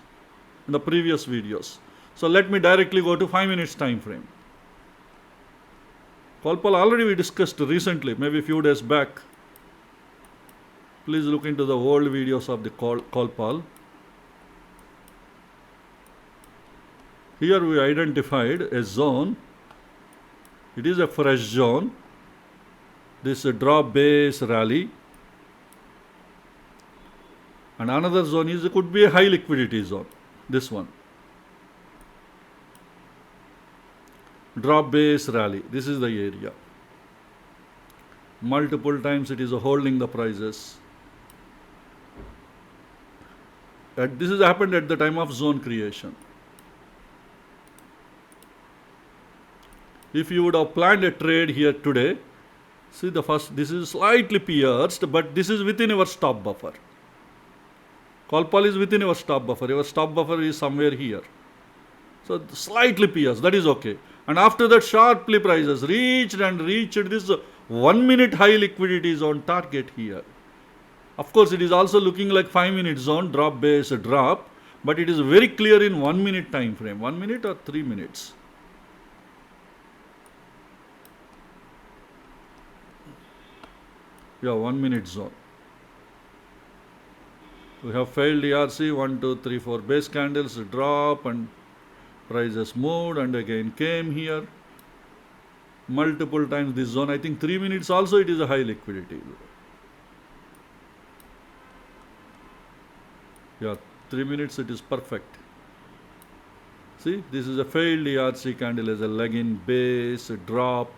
in the previous videos. So let me directly go to 5 minutes time frame. Colpal already we discussed recently, maybe a few days back. Please look into the old videos of the Colpal. Here we identified a zone. It is a fresh zone. This drop base rally. And another zone could be a high liquidity zone. This one. Drop base rally. This is the area. Multiple times it is holding the prices. This has happened at the time of zone creation. If you would have planned a trade here today, see the first, this is slightly pierced, but this is within our stop buffer. Colpal is within our stop buffer. Our stop buffer is somewhere here. So slightly pierced, that is okay. And after that, sharply prices reached this 1 minute high liquidity zone target here. Of course, it is also looking like 5 minute zone, drop base drop, but it is very clear in 1 minute time frame. 1 minute or 3 minutes. Yeah, 1 minute zone. We have failed ERC, 1, 2, 3, 4 base candles, drop and prices moved and again came here. Multiple times this zone, I think 3 minutes also it is a high liquidity. Yeah, 3 minutes it is perfect. See, this is a failed ERC candle as a leg in base, drop,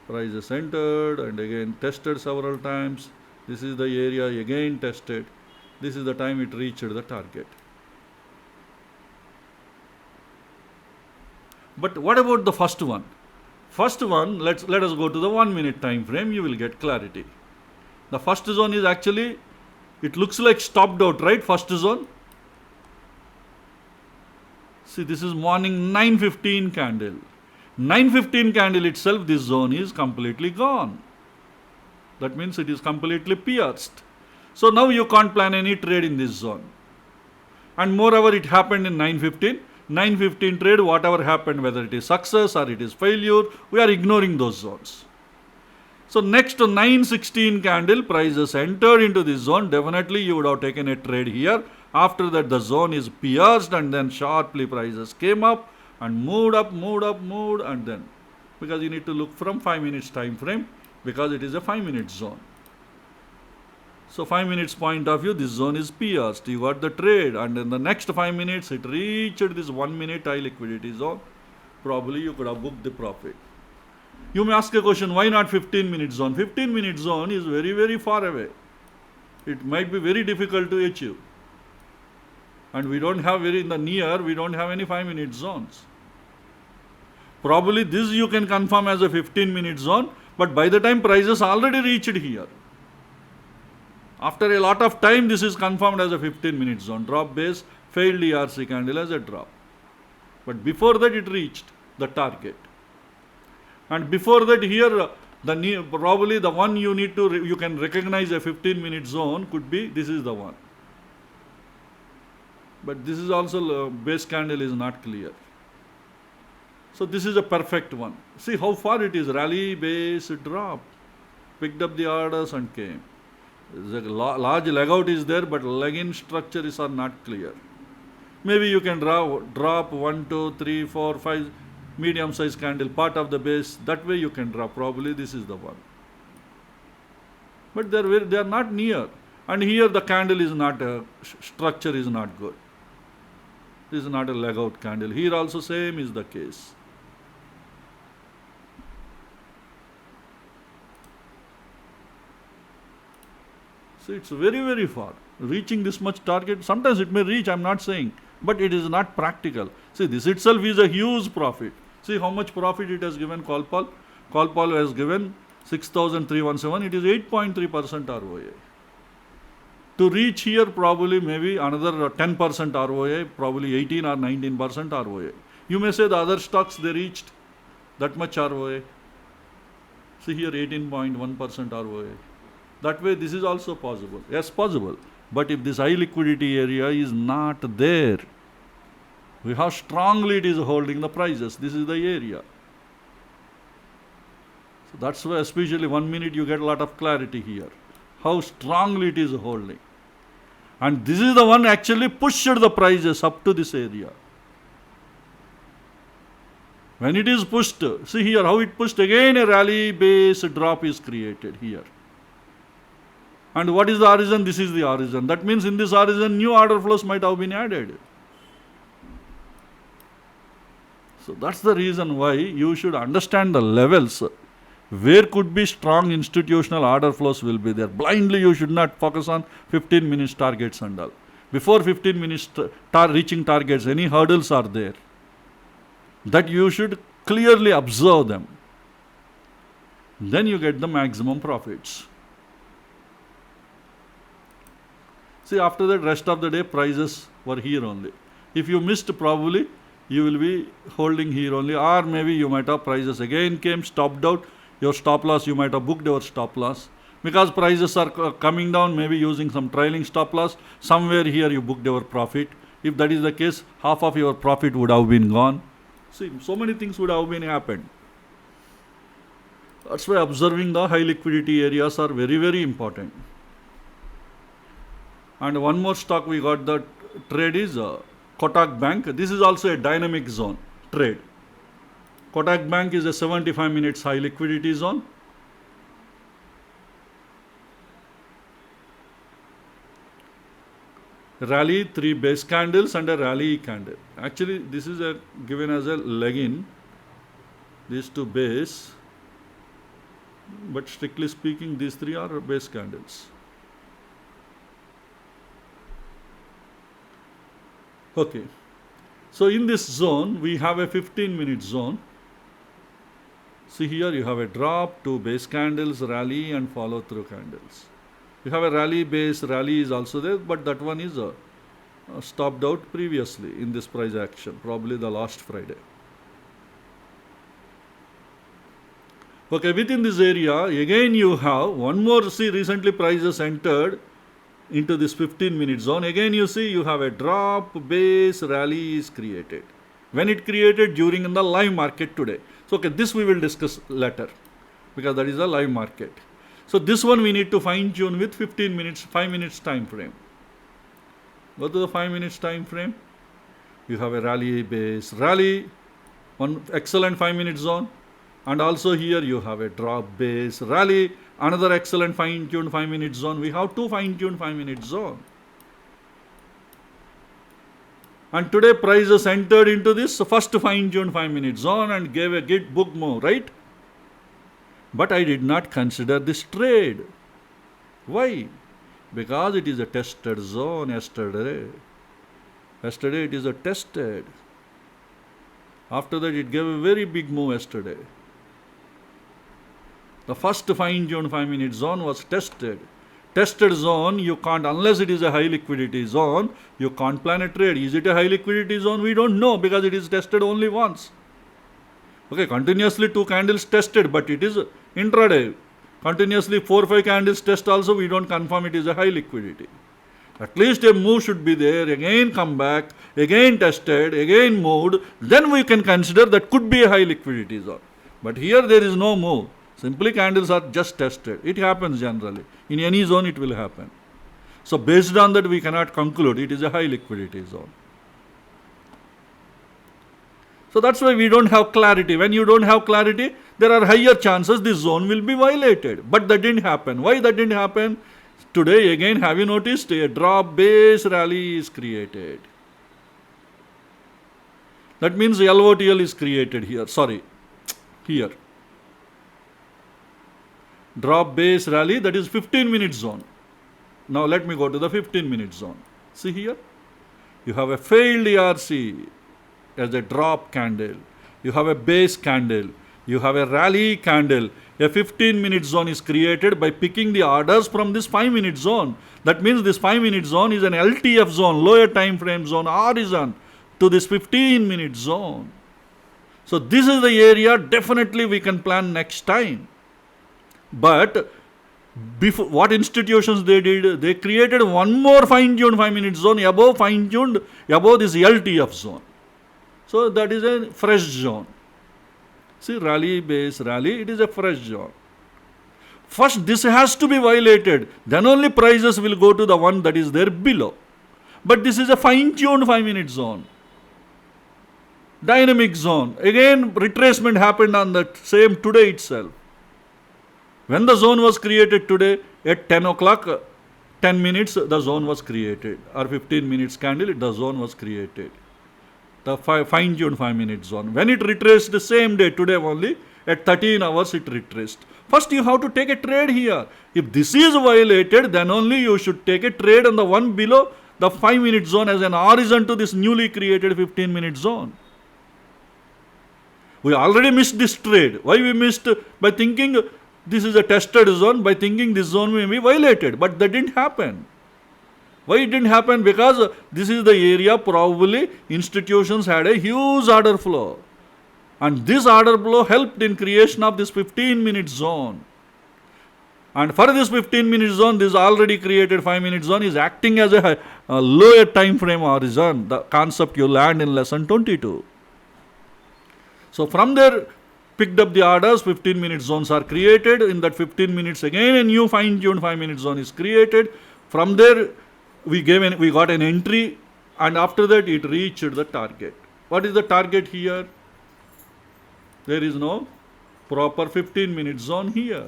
prices entered and again tested several times. This is the area again tested. This is the time it reached the target. But what about the first one? First one, let us go to the 1 minute time frame, you will get clarity. The first zone is actually, it looks like stopped out, right? First zone. See, this is morning 9:15 candle. 9:15 candle itself, this zone is completely gone. That means it is completely pierced. So now you can't plan any trade in this zone. And moreover, it happened in 9:15. 9:15 trade, whatever happened, whether it is success or it is failure, we are ignoring those zones. So next to 9:16 candle, prices entered into this zone. Definitely you would have taken a trade here. After that, the zone is pierced and then sharply prices came up and moved up, and then, because you need to look from 5 minutes time frame, because it is a 5 minute zone. So 5 minutes point of view, this zone is pierced. You got the trade, and in the next 5 minutes, it reached this 1 minute high liquidity zone. Probably you could have booked the profit. You may ask a question, why not 15 minute zone? 15 minute zone is very, very far away. It might be very difficult to achieve. And we don't have we don't have any 5 minute zones. Probably this you can confirm as a 15 minute zone, but by the time prices already reached here. After a lot of time, this is confirmed as a 15 minute zone. Drop base, failed ERC candle as a drop. But before that, it reached the target. And before that, here, probably the one you can recognize a 15 minute zone could be, this is the one. But this is also, base candle is not clear. So this is a perfect one. See how far it is, rally, base, drop. Picked up the orders and came. The large leg out is there, but leg in structures are not clear. Maybe you can drop 1, 2, 3, 4, 5 medium size candle, part of the base. That way you can drop. Probably this is the one. But they are not near. And here the candle is not, structure is not good. This is not a leg out candle. Here also same is the case. So it's very, very far. Reaching this much target, sometimes it may reach, I'm not saying, but it is not practical. See, this itself is a huge profit. See how much profit it has given Colpal. Colpal has given 6,317. It is 8.3% ROA. To reach here, probably maybe another 10% ROA, probably 18 or 19% ROA. You may say the other stocks, they reached that much ROA. See here, 18.1% ROA. That way, this is also possible. Yes, possible. But if this high liquidity area is not there, we how strongly it is holding the prices. This is the area. So that's why, especially 1 minute, you get a lot of clarity here. How strongly it is holding. And this is the one actually pushed the prices up to this area. When it is pushed, see here how it pushed, again a rally base drop is created here. And what is the origin? This is the origin. That means in this origin, new order flows might have been added. So that's the reason why you should understand the levels. Where could be strong institutional order flows will be there. Blindly you should not focus on 15 minutes targets and all. Before 15 minutes reaching targets, any hurdles are there. That you should clearly observe them. Then you get the maximum profits. See, after that, rest of the day, prices were here only. If you missed, probably you will be holding here only, or maybe you might have prices again came, stopped out, your stop loss, you might have booked your stop loss. Because prices are coming down, maybe using some trailing stop loss, somewhere here you booked your profit. If that is the case, half of your profit would have been gone. See, so many things would have been happened. That's why observing the high liquidity areas are very, very important. And one more stock we got the trade is Kotak Bank. This is also a dynamic zone trade. Kotak Bank is a 75 minutes high liquidity zone. Rally, 3 base candles and a rally candle. Actually, this is given as a leg-in. These 2 base. But strictly speaking, these 3 are base candles. Okay. So in this zone, we have a 15-minute zone. See here, you have a drop, 2 base candles, rally and follow through candles. You have a rally base, rally is also there, but that one is stopped out previously in this price action, probably the last Friday. Okay, within this area, again you have one more, see recently prices entered into this 15-minute zone. Again you see you have a drop, base, rally is created. When it created during in the live market today. So okay, this we will discuss later because that is a live market. So this one we need to fine tune with 15 minutes, 5 minutes time frame. Go to the 5 minutes time frame. You have a rally base, rally, one excellent 5 minute zone. And also here you have a drop base, rally, another excellent fine tuned 5 minute zone. We have 2 fine tuned 5 minute zone. And today prices entered into this first fine tuned 5 minute zone and gave a good book move, right? But I did not consider this trade. Why? Because it is a tested zone yesterday. Yesterday it is a tested. After that it gave a very big move yesterday. The first fine-tuned 5 minute zone was tested. Tested zone, you can't, unless it is a high liquidity zone, you can't plan a trade. Is it a high liquidity zone? We don't know because it is tested only once. Okay, continuously 2 candles tested, but it is intraday. Continuously 4 or 5 candles test also, we don't confirm it is a high liquidity. At least a move should be there, again come back, again tested, again moved, then we can consider that could be a high liquidity zone. But here there is no move. Simply candles are just tested. It happens generally. In any zone it will happen. So based on that we cannot conclude it is a high liquidity zone. So that's why we don't have clarity. When you don't have clarity, there are higher chances this zone will be violated. But that didn't happen. Why that didn't happen? Today again, have you noticed a drop base rally is created. That means LOTL is created here. Sorry, here. Drop base rally, that is 15 minute zone. Now let me go to the 15 minute zone. See here, you have a failed ERC as a drop candle. You have a base candle. You have a rally candle. A 15 minute zone is created by picking the orders from this 5 minute zone. That means this 5 minute zone is an LTF zone, lower time frame zone, horizon to this 15 minute zone. So this is the area definitely we can plan next time. But before, what institutions they did, they created one more fine-tuned 5 minute zone above fine-tuned, above this LTF zone. So that is a fresh zone. See, rally base rally, it is a fresh zone. First this has to be violated, then only prices will go to the one that is there below. But this is a fine-tuned 5 minute zone. Dynamic zone. Again retracement happened on that same today itself. When the zone was created today at 10 o'clock, 10 minutes the zone was created, or 15 minutes candle the zone was created. The fine-tuned 5 minute zone. When it retraced the same day, today only, at 13 hours it retraced. First you have to take a trade here. If this is violated, then only you should take a trade on the one below the 5 minute zone as an horizon to this newly created 15 minute zone. We already missed this trade. Why we missed? By thinking this is a tested zone, by thinking this zone may be violated, but that didn't happen. Why it didn't happen? Because this is the area probably institutions had a huge order flow. And this order flow helped in creation of this 15-minute zone. And for this 15-minute zone, this already created 5-minute zone is acting as a lower time frame horizon, the concept you learned in lesson 22. So from there, picked up the orders, 15-minute zones are created. In that 15 minutes, again a new fine-tuned 5-minute zone is created. From there, we got an entry, and after that it reached the target. What is the target here? There is no proper 15-minute zone here.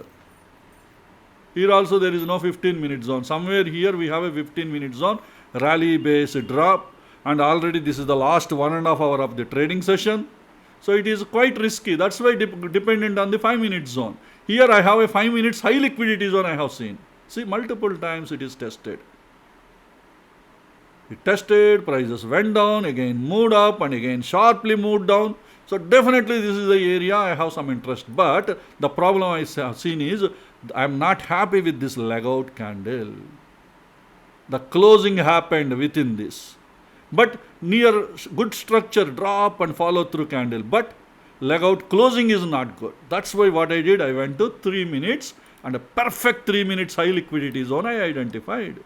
Here also there is no 15-minute zone. Somewhere here we have a 15-minute zone, rally-based drop, and already this is the last 1.5 hour of the trading session. So it is quite risky. That's why dependent on the 5-minute zone. Here I have a 5 minutes high liquidity zone I have seen. See, multiple times it is tested. It tested, prices went down, again moved up, and again sharply moved down. So definitely this is the area I have some interest. But the problem I have seen is I am not happy with this leg out candle. The closing happened within this. But near good structure, drop and follow through candle. But leg out closing is not good. That's why what I did, I went to 3 minutes and a perfect 3 minutes high liquidity zone I identified.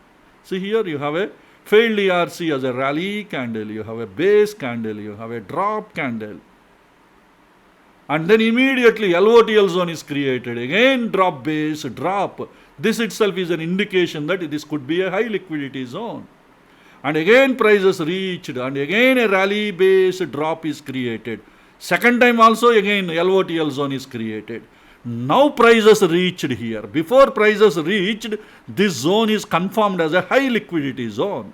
See here you have a failed ERC as a rally candle, you have a base candle, you have a drop candle. And then immediately LOTL zone is created. Again drop base, drop. This itself is an indication that this could be a high liquidity zone. And again prices reached, and again a rally base drop is created. Second time also again LOTL zone is created. Now prices reached here. Before prices reached, this zone is confirmed as a high liquidity zone.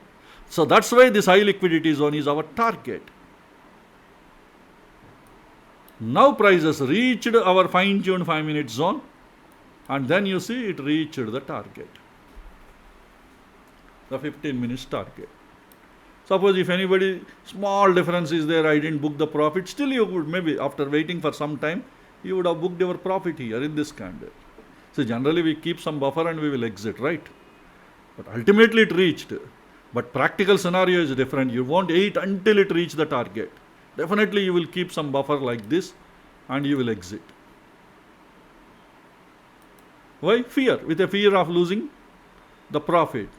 So that's why this high liquidity zone is our target. Now prices reached our fine-tuned 5-minute zone, and then you see it reached the target, the 15 minutes target. Suppose if anybody, small difference is there, I didn't book the profit, still you would maybe after waiting for some time, you would have booked your profit here in this candle. So generally we keep some buffer and we will exit, right? But ultimately it reached. But practical scenario is different. You won't wait until it reach the target. Definitely you will keep some buffer like this and you will exit. Why? Fear. With a fear of losing the profit.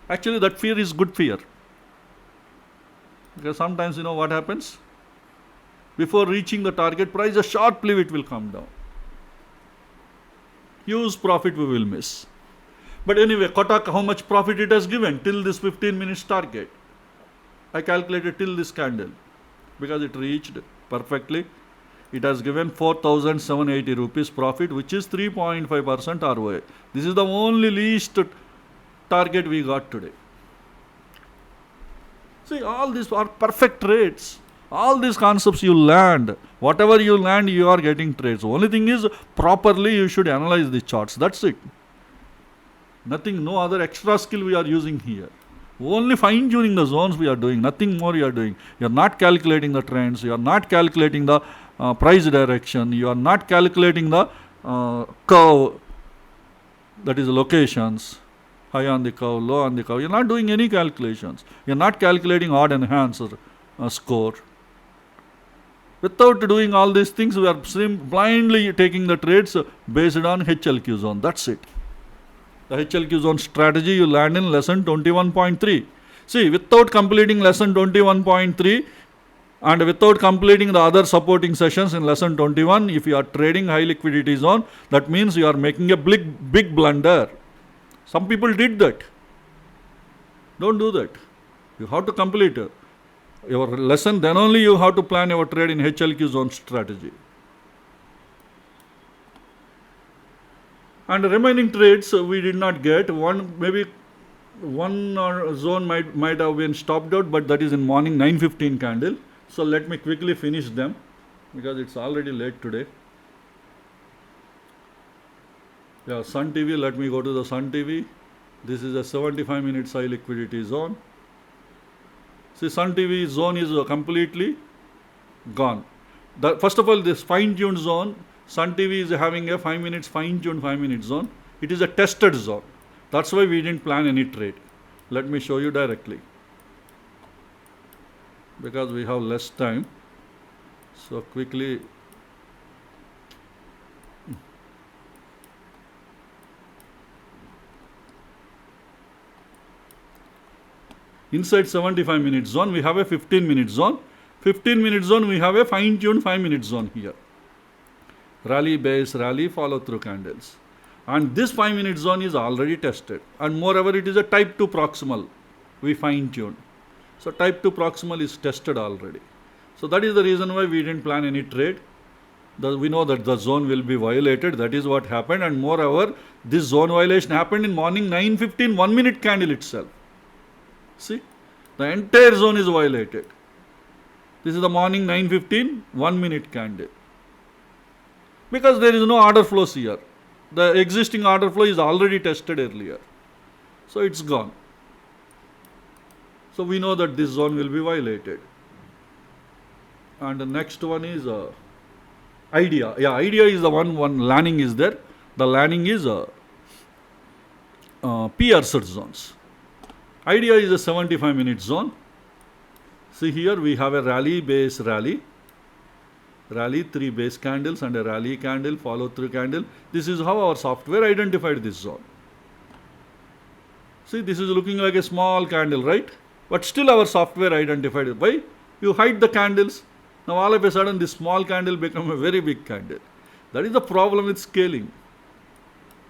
Actually that fear is good fear. Because sometimes you know what happens? Before reaching the target price, a sharply it will come down. Huge profit we will miss. But anyway, Kotak, how much profit it has given till this 15 minutes target? I calculated till this candle. Because it reached perfectly. It has given 4,780 rupees profit, which is 3.5% ROA. This is the only least target we got today. See, all these are perfect trades. All these concepts you learned. Whatever you learned, you are getting trades. The only thing is, properly you should analyze the charts. That's it. Nothing, no other extra skill we are using here. Only fine-tuning the zones we are doing. Nothing more you are doing. You are not calculating the trends. You are not calculating the price direction. You are not calculating the curve, that is locations. High on the curve, low on the curve. You are not doing any calculations. You are not calculating odd enhancer score. Without doing all these things, we are blindly taking the trades based on HLQ zone. That's it. The HLQ zone strategy you learned in lesson 21.3. See, without completing lesson 21.3 and without completing the other supporting sessions in lesson 21, if you are trading high liquidity zone, that means you are making a big blunder. Some people did that. Don't do that. You have to complete your lesson, then only you have to plan your trade in HLQ zone strategy. And the remaining trades we did not get. Maybe one zone might have been stopped out, but that is in morning 9:15 candle. So let me quickly finish them because it's already late today. Yeah, Sun TV, let me go to the Sun TV. This is a 75 minutes high liquidity zone. See, Sun TV zone is completely gone. First of all, this fine-tuned zone, Sun TV is having a 5 minutes fine-tuned 5-minute zone. It is a tested zone. That's why we didn't plan any trade. Let me show you directly, because we have less time. So quickly, inside 75-minute zone, we have a 15-minute zone. 15-minute zone, we have a fine-tuned 5-minute zone here. Rally, base, rally, follow-through candles. And this 5-minute zone is already tested. And moreover, it is a type 2 proximal. We fine-tuned. So type 2 proximal is tested already. So that is the reason why we didn't plan any trade. We know that the zone will be violated. That is what happened. And moreover, this zone violation happened in morning 9:15, 1-minute candle itself. See, the entire zone is violated. This is the morning 9:15, 1-minute candle. Because there is no order flows here. The existing order flow is already tested earlier. So it's gone. So we know that this zone will be violated. And the next one is idea. Yeah, idea is the one landing is there. The landing is pierced zones. Idea is a 75-minute zone. See here we have a rally, base, rally. Rally, 3 base candles and a rally candle, follow through candle. This is how our software identified this zone. See, this is looking like a small candle, right? But still our software identified it. Why? You hide the candles. Now all of a sudden this small candle become a very big candle. That is the problem with scaling.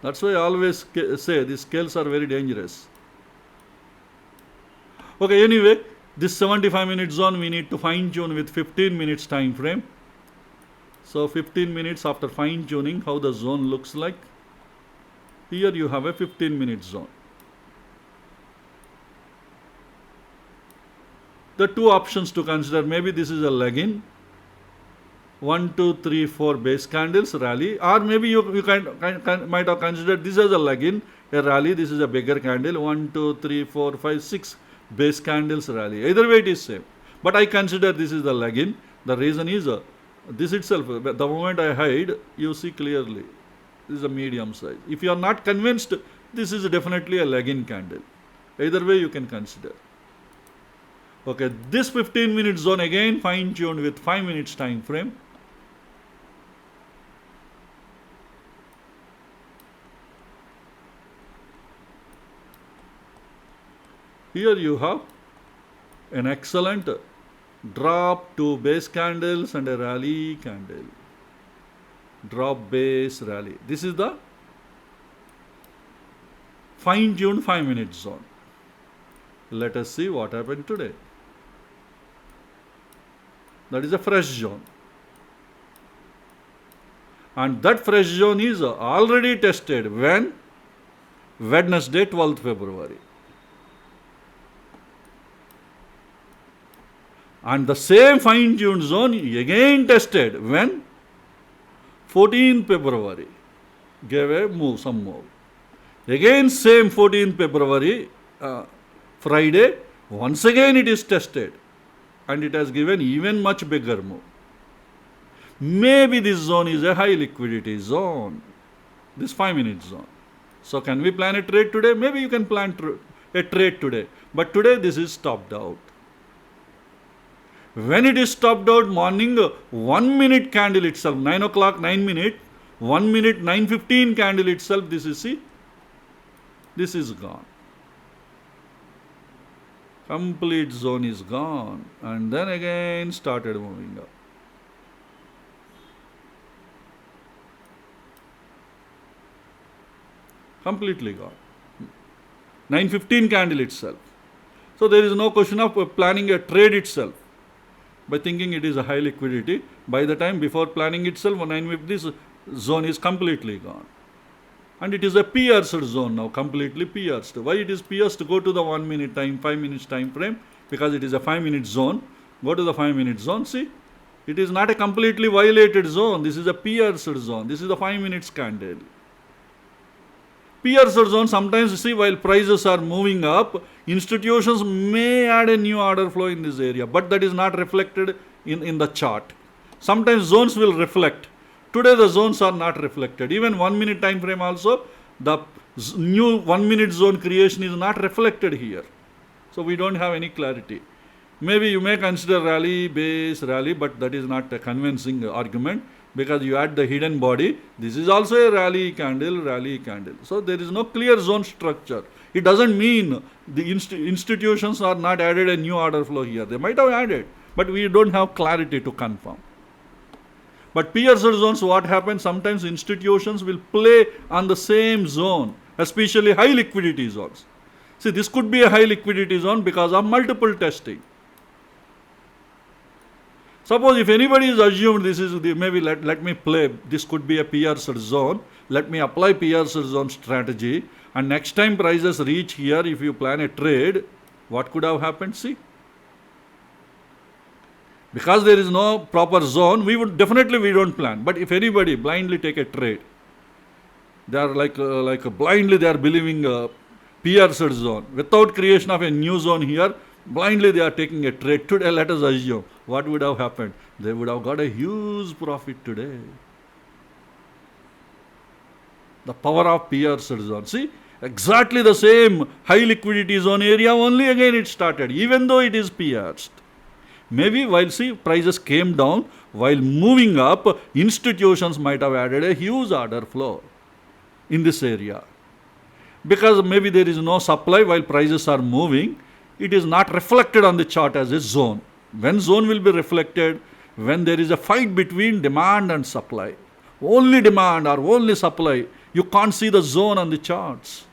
That's why I always say these scales are very dangerous. Okay, anyway, this 75-minute zone we need to fine tune with 15 minutes time frame. So 15 minutes after fine tuning, how the zone looks like. Here you have a 15-minute zone. The two options to consider, maybe this is a leg-in, 1, 2, 3, 4 base candles, rally, or maybe you might have considered this as a leg-in, a rally, this is a bigger candle, 1, 2, 3, 4, 5, 6 base candles, rally. Either way it is same. But I consider this is the leg-in. The reason is this itself, the moment I hide, you see clearly, this is a medium size. If you are not convinced, this is definitely a leg-in candle. Either way you can consider. Okay, this 15-minute zone again fine-tuned with 5 minutes time frame. Here you have an excellent drop, 2 base candles and a rally candle. Drop, base, rally. This is the fine-tuned 5-minute zone. Let us see what happened today. That is a fresh zone. And that fresh zone is already tested when? Wednesday, 12th February. And the same fine-tuned zone again tested when? 14th February. Gave a move, some move. Again same 14th February, Friday, once again it is tested. And it has given even much bigger move. Maybe this zone is a high liquidity zone. This 5-minute zone. So can we plan a trade today? Maybe you can plan a trade today. But today this is stopped out. When it is stopped out morning, 1 minute candle itself, 9 o'clock, 9 minute, 1 minute, 9:15 candle itself, this is, see, this is gone. Complete zone is gone. And then again started moving up. Completely gone. 9:15 candle itself. So there is no question of planning a trade itself. By thinking it is a high liquidity, by the time before planning itself, this zone is completely gone. And it is a pierced zone now, completely pierced. Why it is pierced? Go to the 1 minute time, 5 minutes time frame, because it is a 5-minute zone. Go to the 5-minute zone, see, it is not a completely violated zone. This is a pierced zone. This is the 5 minutes candle. Pierced zone, sometimes see, while prices are moving up, institutions may add a new order flow in this area, but that is not reflected in the chart. Sometimes zones will reflect. Today the zones are not reflected. Even 1 minute time frame also, the New 1 minute zone creation is not reflected here. So we don't have any clarity. Maybe you may consider rally, base, rally, but that is not a convincing argument because you add the hidden body. This is also a rally candle, rally candle. So there is no clear zone structure. It doesn't mean the institutions are not added a new order flow here. They might have added, but we don't have clarity to confirm. But piercer zones, what happens? Sometimes institutions will play on the same zone, especially high liquidity zones. See, this could be a high liquidity zone because of multiple testing. Suppose if anybody is assumed this is the, maybe let me play, this could be a piercer zone, let me apply piercer zone strategy, and next time prices reach here, if you plan a trade, what could have happened? See, because there is no proper zone, we don't plan. But if anybody blindly take a trade, they are like blindly they are believing piercer zone without creation of a new zone here. Blindly they are taking a trade today. Let us assume what would have happened. They would have got a huge profit today. The power of piercer zone. See, exactly the same high liquidity zone area, only again it started, even though it is pierced. Maybe while prices came down, while moving up, institutions might have added a huge order flow in this area. Because maybe there is no supply while prices are moving, it is not reflected on the chart as a zone. When zone will be reflected? When there is a fight between demand and supply. Only demand or only supply. You can't see the zone on the charts.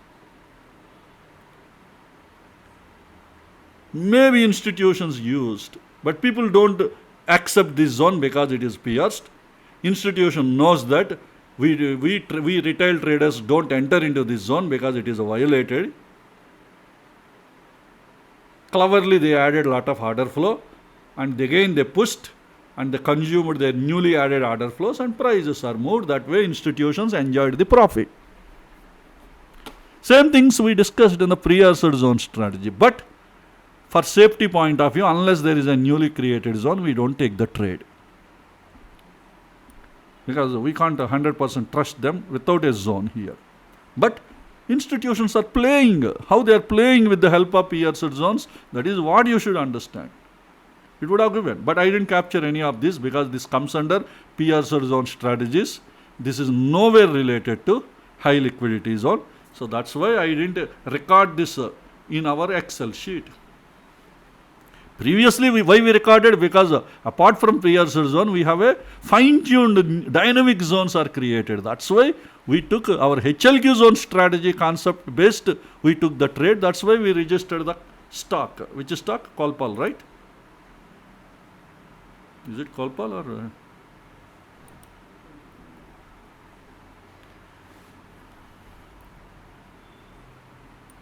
Maybe institutions used, but people don't accept this zone because it is pierced. Institution knows that we retail traders don't enter into this zone because it is violated. Cleverly they added a lot of order flow, and again they pushed and they consumed their newly added order flows, and prices are moved. That way institutions enjoyed the profit. Same things we discussed in the pre-asset zone strategy. But for safety point of view, unless there is a newly created zone, we don't take the trade. Because we can't 100% trust them without a zone here. But institutions are playing. How they are playing with the help of piercer zones, that is what you should understand. It would have given. But I didn't capture any of this because this comes under piercer zone strategies. This is nowhere related to high liquidity zone. So that's why I didn't record this in our Excel sheet. Previously, why we recorded? Because apart from piercer zone, we have a fine-tuned dynamic zones are created. That's why we took our HLQ zone strategy concept based, we took the trade. That's why we registered the stock. Which is stock? Colpal, right? Is it Colpal or?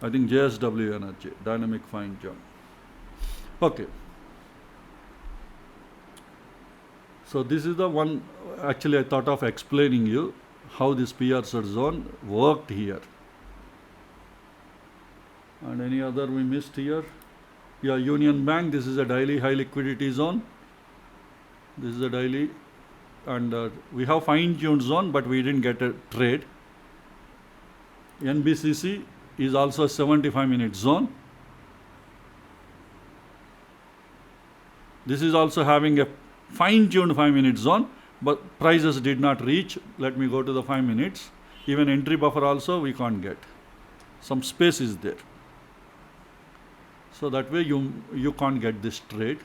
I think JSW Energy, dynamic fine-tune. Okay. So this is the one, actually I thought of explaining you how this piercer zone worked here. And any other we missed here? Yeah, Union Bank, this is a daily high liquidity zone. This is a daily, and we have fine-tuned zone, but we didn't get a trade. NBCC is also a 75-minute zone. This is also having a fine-tuned 5-minute zone, but prices did not reach. Let me go to the 5 minutes. Even entry buffer also we can't get. Some space is there. So that way you can't get this trade.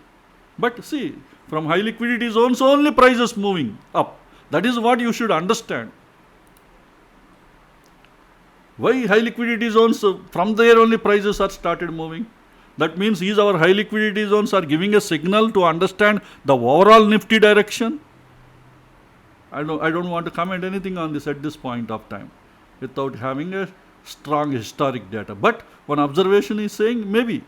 But see, from high liquidity zones only prices moving up. That is what you should understand. Why high liquidity zones? From there only prices are started moving. That means these our high liquidity zones are giving a signal to understand the overall Nifty direction. I don't want to comment anything on this at this point of time without having a strong historic data. But one observation is saying maybe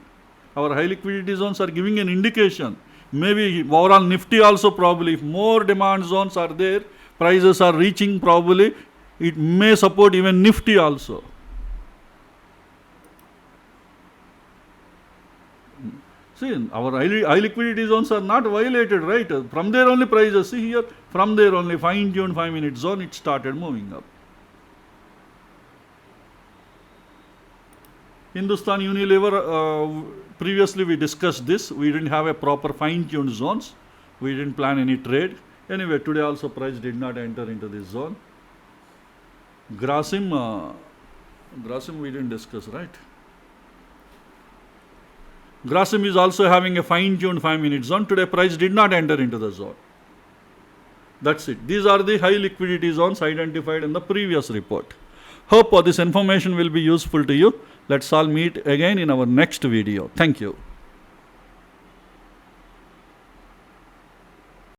our high liquidity zones are giving an indication. Maybe overall Nifty also probably, if more demand zones are there, prices are reaching probably, it may support even Nifty also. See, our high liquidity zones are not violated, right? From there only prices, see here, from there only fine-tuned 5-minute zone, it started moving up. Hindustan Unilever, previously we discussed this. We didn't have a proper fine-tuned zones. We didn't plan any trade. Anyway, today also price did not enter into this zone. Grasim we didn't discuss, right? Grasim is also having a fine-tuned 5-minute zone. Today price did not enter into the zone. That's it. These are the high liquidity zones identified in the previous report. Hope this information will be useful to you. Let's all meet again in our next video. Thank you.